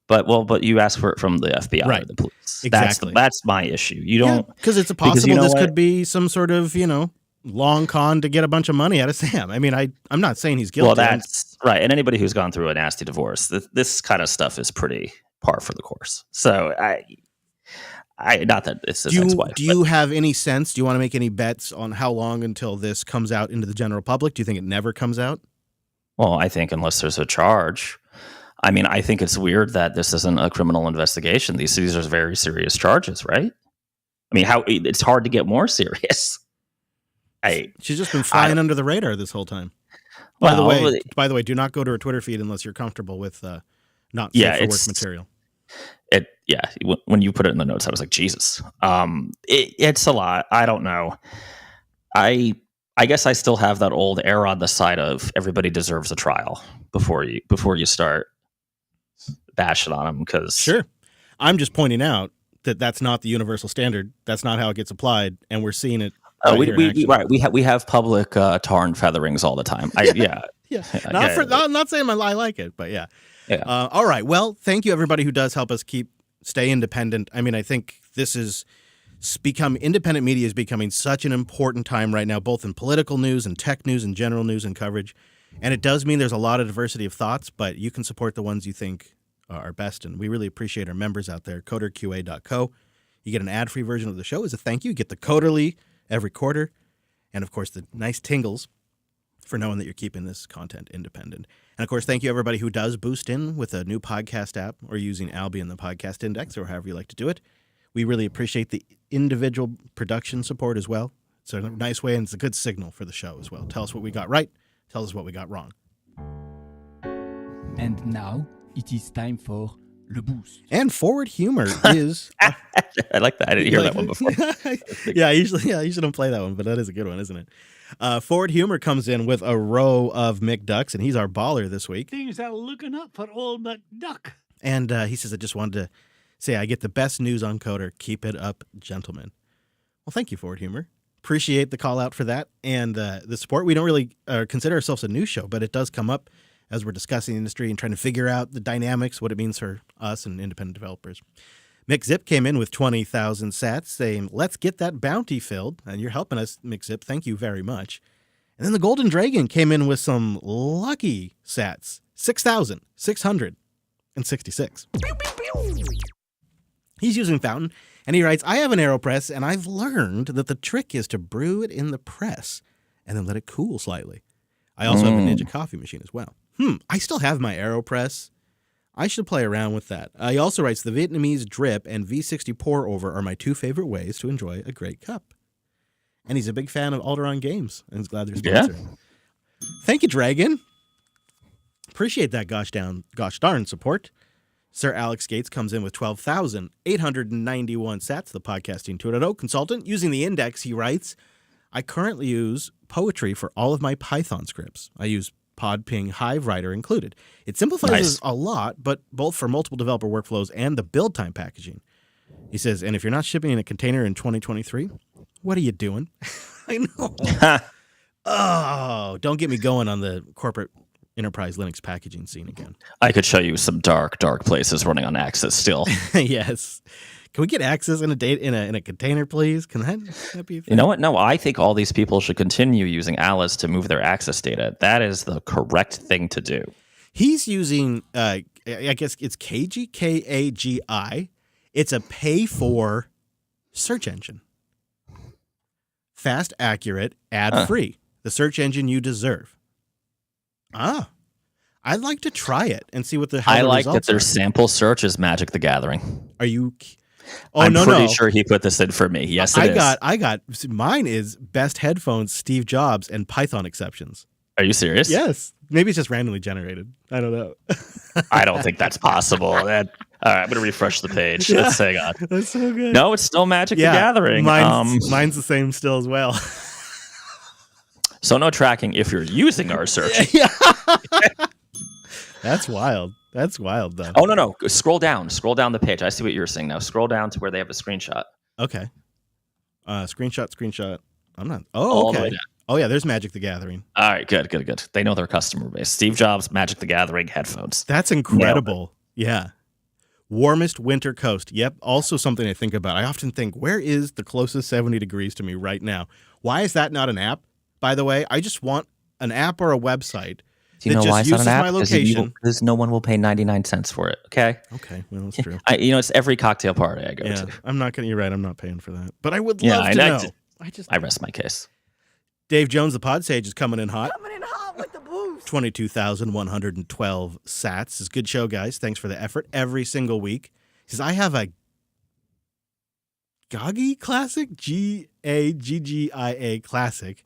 But you ask for it from the FBI or the police. Exactly. That's my issue. You don't, because it's possible this could be some sort of long con to get a bunch of money out of Sam. I mean, I'm not saying he's guilty. Well, that's right. And anybody who's gone through a nasty divorce, this kind of stuff is pretty par for the course. So I not that it's his ex-wife. Do you have any sense? Do you want to make any bets on how long until this comes out into the general public? Do you think it never comes out? Well, I think unless there's a charge. I mean, I think it's weird that this isn't a criminal investigation. These are very serious charges, right? I mean, it's hard to get more serious. She's just been flying under the radar this whole time. By the way, do not go to her Twitter feed unless you're comfortable with not safe for work material. When you put it in the notes, I was like, Jesus. It's a lot. I don't know. I guess I still have that old error on the side of everybody deserves a trial before you start bashing on them. Because sure, I'm just pointing out that that's not the universal standard. That's not how it gets applied, and we're seeing it. We have public tar and featherings all the time. I'm not saying I like it, but yeah. All right. Well, thank you everybody who does help us stay independent. I mean, I think independent media is becoming such an important time right now, both in political news and tech news and general news and coverage. And it does mean there's a lot of diversity of thoughts, but you can support the ones you think are best. And we really appreciate our members out there, coderqa.co. You get an ad-free version of the show as a thank you. You get the Coderly every quarter. And, of course, the nice tingles for knowing that you're keeping this content independent. And, of course, thank you, everybody who does boost in with a new podcast app or using Albion, the podcast index, or however you like to do it. We really appreciate the individual production support as well. It's a nice way, and it's a good signal for the show as well. Tell us what we got right. Tell us what we got wrong. And now it is time for And Forward Humor is... I like that. I didn't hear that one before. Yeah, I usually don't play that one, but that is a good one, isn't it? Forward Humor comes in with a row of McDucks, and he's our baller this week. Things are looking up for old McDuck. And he says, I just wanted to say I get the best news on Coder. Keep it up, gentlemen. Well, thank you, Forward Humor. Appreciate the call out for that and the support. We don't really consider ourselves a news show, but it does come up as we're discussing the industry and trying to figure out the dynamics, what it means for us and independent developers. Mick Zip came in with 20,000 sats saying, let's get that bounty filled. And you're helping us, Mick Zip. Thank you very much. And then the Golden Dragon came in with some lucky sats, 6,666. He's using Fountain, and he writes, I have an AeroPress, and I've learned that the trick is to brew it in the press and then let it cool slightly. I also have a Ninja coffee machine as well. I still have my AeroPress. I should play around with that. He also writes, the Vietnamese drip and V60 pour over are my two favorite ways to enjoy a great cup. And he's a big fan of Alderon Games, and he's glad they're sponsored. Yeah. Thank you, Dragon. Appreciate that gosh darn support. Sir Alex Gates comes in with 12,891 sats, the Podcasting 2.0 consultant. Using the index, he writes, I currently use Poetry for all of my Python scripts. I use PodPing HiveWriter included. It simplifies a lot, but both for multiple developer workflows and the build time packaging. He says, and if you're not shipping in a container in 2023, what are you doing? I know. Oh, don't get me going on the corporate enterprise Linux packaging scene again. I could show you some dark places running on Axis still. Yes. Can we get Axis in a container, please? Can that be a thing? You know what? No, I think all these people should continue using Alice to move their Axis data. That is the correct thing to do. He's using, I guess it's Kagi, Kagi. It's a pay-for search engine. Fast, accurate, ad-free. The search engine you deserve. I'd like to try it and see what the hell I like that their are. sample search is Magic the Gathering. Are you? Oh, I'm no. pretty sure he put this in for me. Yes, it is. I got mine is best headphones, Steve Jobs, and Python exceptions. Are you serious? Yes. Maybe it's just randomly generated. I don't know. I don't think that's possible. All right, I'm going to refresh the page. Let's hang on. That's so good. No, it's still Magic the Gathering. Mine's the same still as well. So no tracking if you're using our search. Yeah. That's wild. That's wild, though. Oh, no. Scroll down the page. I see what you're saying now. Scroll down to where they have a screenshot. Okay. Screenshot. I'm not. Oh, okay. Oh, yeah, there's Magic the Gathering. All right, good. They know their customer base. Steve Jobs, Magic the Gathering, headphones. That's incredible. Yeah. Warmest winter coast. Yep, also something I think about. I often think, where is the closest 70 degrees to me right now? Why is that not an app, by the way? I just want an app or a website. Do you know why it's not an app? My location. Because no one will pay 99 cents for it. Okay, well, that's true. It's every cocktail party I go to. I'm not going to. You're right. I'm not paying for that. But I would love to know. I rest my case. Dave Jones, the Pod Sage, is coming in hot. With the boost. 22,112 sats. It's a good show, guys. Thanks for the effort every single week. He says, I have a Gaggi Classic, Gaggia Classic.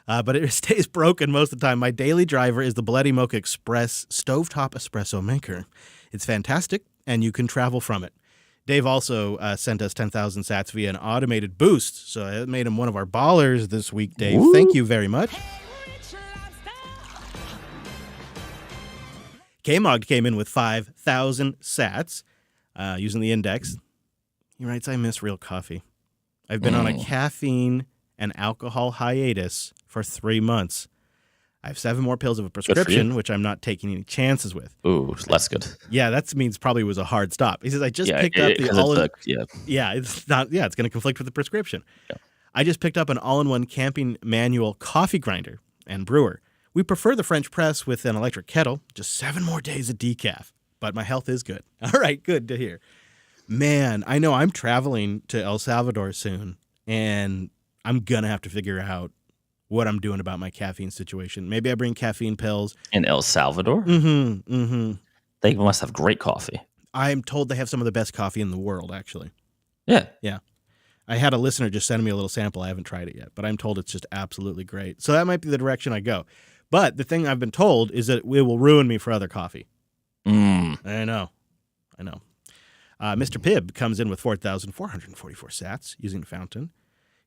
But it stays broken most of the time. My daily driver is the Bloody Mocha Express stovetop espresso maker. It's fantastic, and you can travel from it. Dave also sent us 10,000 sats via an automated boost, so it made him one of our ballers this week, Dave. Woo. Thank you very much. K-Mog came in with 5,000 sats using the index. He writes, I miss real coffee. I've been on a caffeine and alcohol hiatus for 3 months. I have 7 more pills of a prescription, which I'm not taking any chances with. Ooh, less good. Yeah, that means probably was a hard stop. He says, I just picked up the all-in... it's going to conflict with the prescription. Yeah. I just picked up an all-in-one camping manual coffee grinder and brewer. We prefer the French press with an electric kettle. Just 7 more days of decaf. But my health is good. All right, good to hear. Man, I know I'm traveling to El Salvador soon, and I'm going to have to figure out what I'm doing about my caffeine situation. Maybe I bring caffeine pills. In El Salvador? Mm-hmm. They must have great coffee. I'm told they have some of the best coffee in the world, actually. Yeah. Yeah. I had a listener just send me a little sample. I haven't tried it yet, but I'm told it's just absolutely great. So that might be the direction I go. But the thing I've been told is that it will ruin me for other coffee. I know. Mr. Pibb comes in with 4,444 sats using the fountain.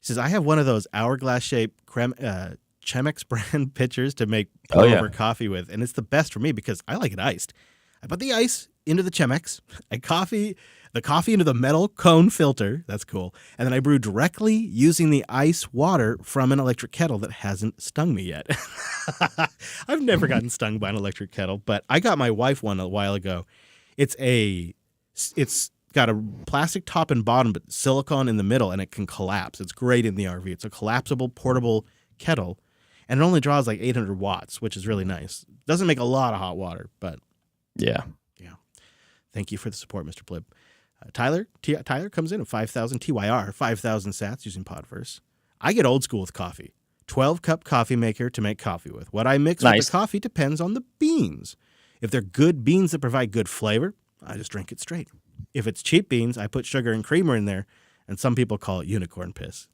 He says, I have one of those hourglass-shaped Chemex brand pitchers to make pour-over coffee with, and it's the best for me because I like it iced. I put the ice into the Chemex, the coffee into the metal cone filter, that's cool, and then I brew directly using the ice water from an electric kettle that hasn't stung me yet. I've never gotten stung by an electric kettle, but I got my wife one a while ago. It's got a plastic top and bottom, but silicone in the middle, and it can collapse. It's great in the RV. It's a collapsible, portable kettle, and it only draws like 800 watts, which is really nice. Doesn't make a lot of hot water, but yeah. Thank you for the support, Mr. Blib. Tyler comes in at 5,000 TYR, 5,000 sats using Podverse. I get old school with coffee. 12-cup coffee maker to make coffee with. What I mix with the coffee depends on the beans. If they're good beans that provide good flavor, I just drink it straight. If it's cheap beans, I put sugar and creamer in there, and some people call it unicorn piss.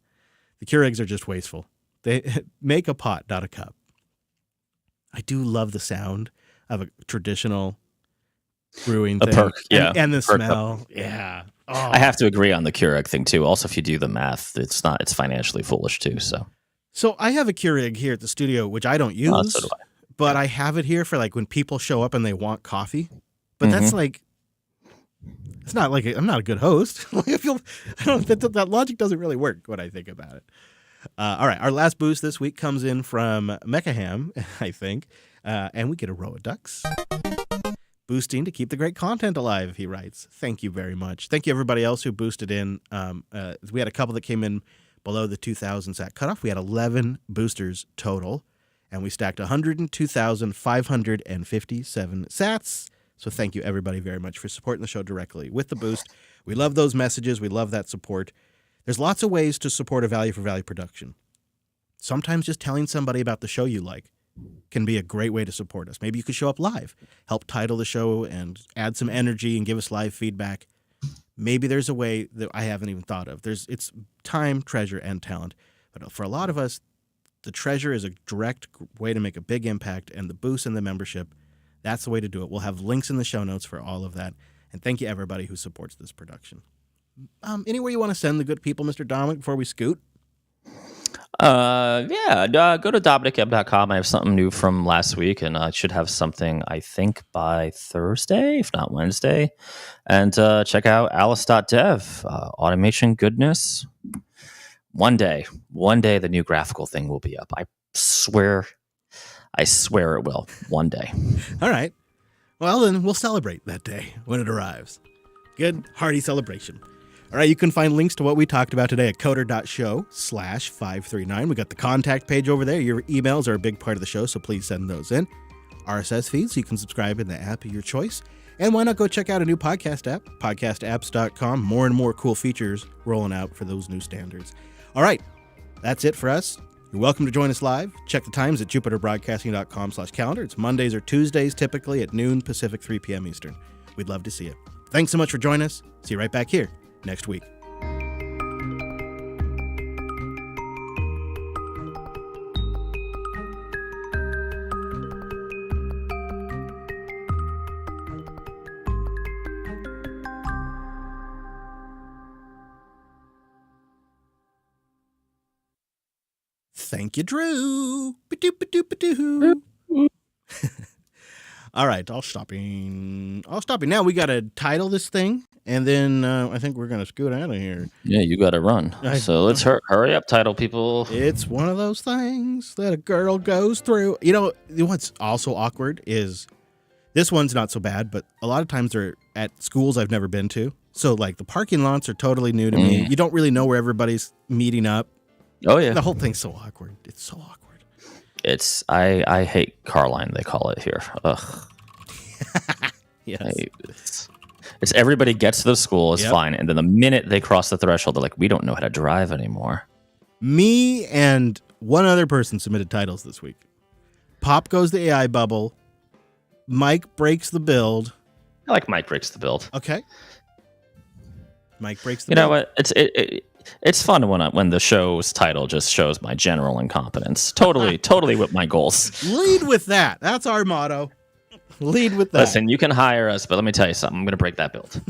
The Keurigs are just wasteful. They make a pot, not a cup. I do love the sound of a traditional brewing thing. Perk, and the perk smell. Cup. Yeah. Oh. I have to agree on the Keurig thing too. Also, if you do the math, it's financially foolish too. So I have a Keurig here at the studio, which I don't use, so do I. But I have it here for like when people show up and they want coffee. But that's like, it's not like I'm not a good host. Like that logic doesn't really work when I think about it. All right, our last boost this week comes in from Mechaham, I think, and we get a row of ducks. Boosting to keep the great content alive, he writes. Thank you very much. Thank you, everybody else who boosted in. We had a couple that came in below the 2,000 sat cutoff. We had 11 boosters total, and we stacked 102,557 sats. So thank you, everybody, very much for supporting the show directly with the boost. We love those messages. We love that support. There's lots of ways to support a value-for-value production. Sometimes just telling somebody about the show you like can be a great way to support us. Maybe you could show up live, help title the show and add some energy and give us live feedback. Maybe there's a way that I haven't even thought of. It's time, treasure, and talent. But for a lot of us, the treasure is a direct way to make a big impact, and the boost and the membership, that's the way to do it. We'll have links in the show notes for all of that. And thank you, everybody who supports this production. Anywhere you want to send the good people, Mr. Dominic, before we scoot? Go to DominicM.com. I have something new from last week, and I should have something, I think, by Thursday, if not Wednesday. And check out alice.dev, automation goodness. One day, the new graphical thing will be up. I swear it will. One day. All right. Well, then we'll celebrate that day when it arrives. Good, hearty celebration. All right, you can find links to what we talked about today at coder.show/539. We got the contact page over there. Your emails are a big part of the show, so please send those in. RSS feeds, so you can subscribe in the app of your choice. And why not go check out a new podcast app, podcastapps.com. More and more cool features rolling out for those new standards. All right, that's it for us. You're welcome to join us live. Check the times at jupiterbroadcasting.com/calendar. It's Mondays or Tuesdays, typically at noon Pacific, 3 p.m. Eastern. We'd love to see you. Thanks so much for joining us. See you right back here next week. Thank you, Drew. Ba-doop-ba-doop-ba-doo. All right, I'll stop. Now we got to title this thing, and then I think we're going to scoot out of here. Yeah, you got to run. So let's hurry up, title people. It's one of those things that a girl goes through. You know, what's also awkward is this one's not so bad, but a lot of times they're at schools I've never been to. So, like, the parking lots are totally new to me. You don't really know where everybody's meeting up. Oh, yeah. The whole thing's so awkward. It's so awkward. I hate Carline, they call it here. Ugh. Yes. It's everybody gets to the school, it's fine. And then the minute they cross the threshold, they're like, we don't know how to drive anymore. Me and one other person submitted titles this week. Pop goes the AI bubble. Mike breaks the build. I like Mike breaks the build. Okay. Mike breaks the build. You know what? It's fun when the show's title just shows my general incompetence. Totally with my goals. Lead with that. That's our motto. Lead with that. Listen, you can hire us, but let me tell you something. I'm going to break that build.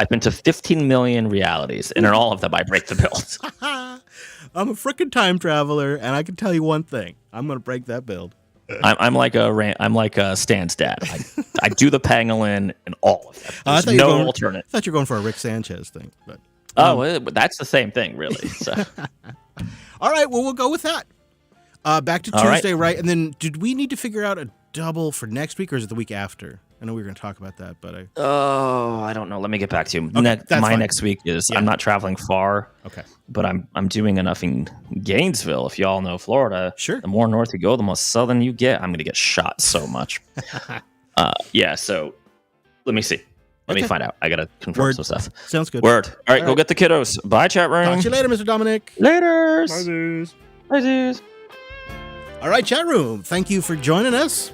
I've been to 15 million realities, and in all of them, I break the build. I'm a freaking time traveler, and I can tell you one thing: I'm gonna break that build. I'm like Stan's dad. I do the pangolin in all of them. There's no alternate. I thought you were going for a Rick Sanchez thing, but that's the same thing, really. So. All right, well, we'll go with that. Back to Tuesday, right? And then, did we need to figure out a double for next week, or is it the week after? I know we were going to talk about that, but I don't know. Let me get back to you. Okay, next week is I'm not traveling far. Okay. But I'm doing enough in Gainesville. If y'all know Florida, sure. The more north you go, the more southern you get. I'm going to get shot so much. So let me see. Let me find out. I got to confirm some stuff. Sounds good. Word. All right, go get the kiddos. Bye, chat room. Talk to you later, Mr. Dominic. Laters. Bye, Zeus. Bye, Zeus. All right, chat room. Thank you for joining us.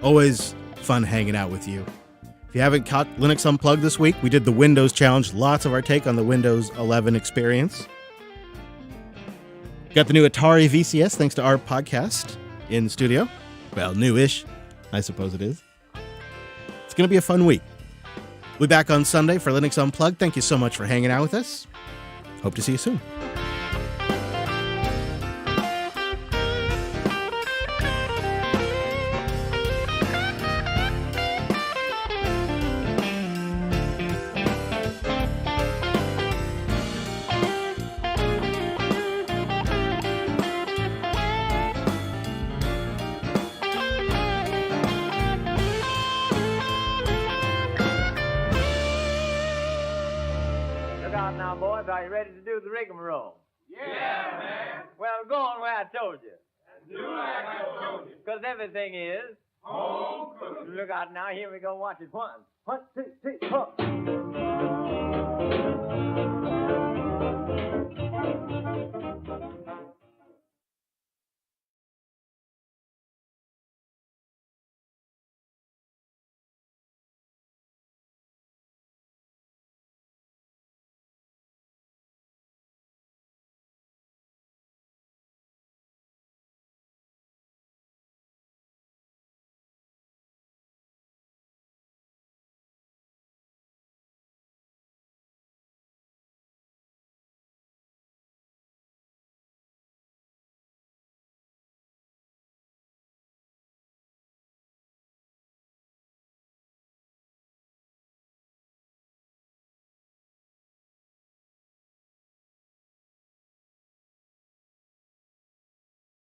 Always fun hanging out with you. If you haven't caught Linux Unplugged this week, we did the Windows Challenge. Lots of our take on the Windows 11 experience. Got the new Atari VCS thanks to our podcast in studio. Well, newish, I suppose it is. It's going to be a fun week. We'll be back on Sunday for Linux Unplugged. Thank you so much for hanging out with us. Hope to see you soon. Now, boys, are you ready to do the rigmarole? Yeah, man. Well, go on where I told you. Do like I told you. Because everything is home cooked. Look out now. Here we go. Watch it. 1, 2, 3, 4.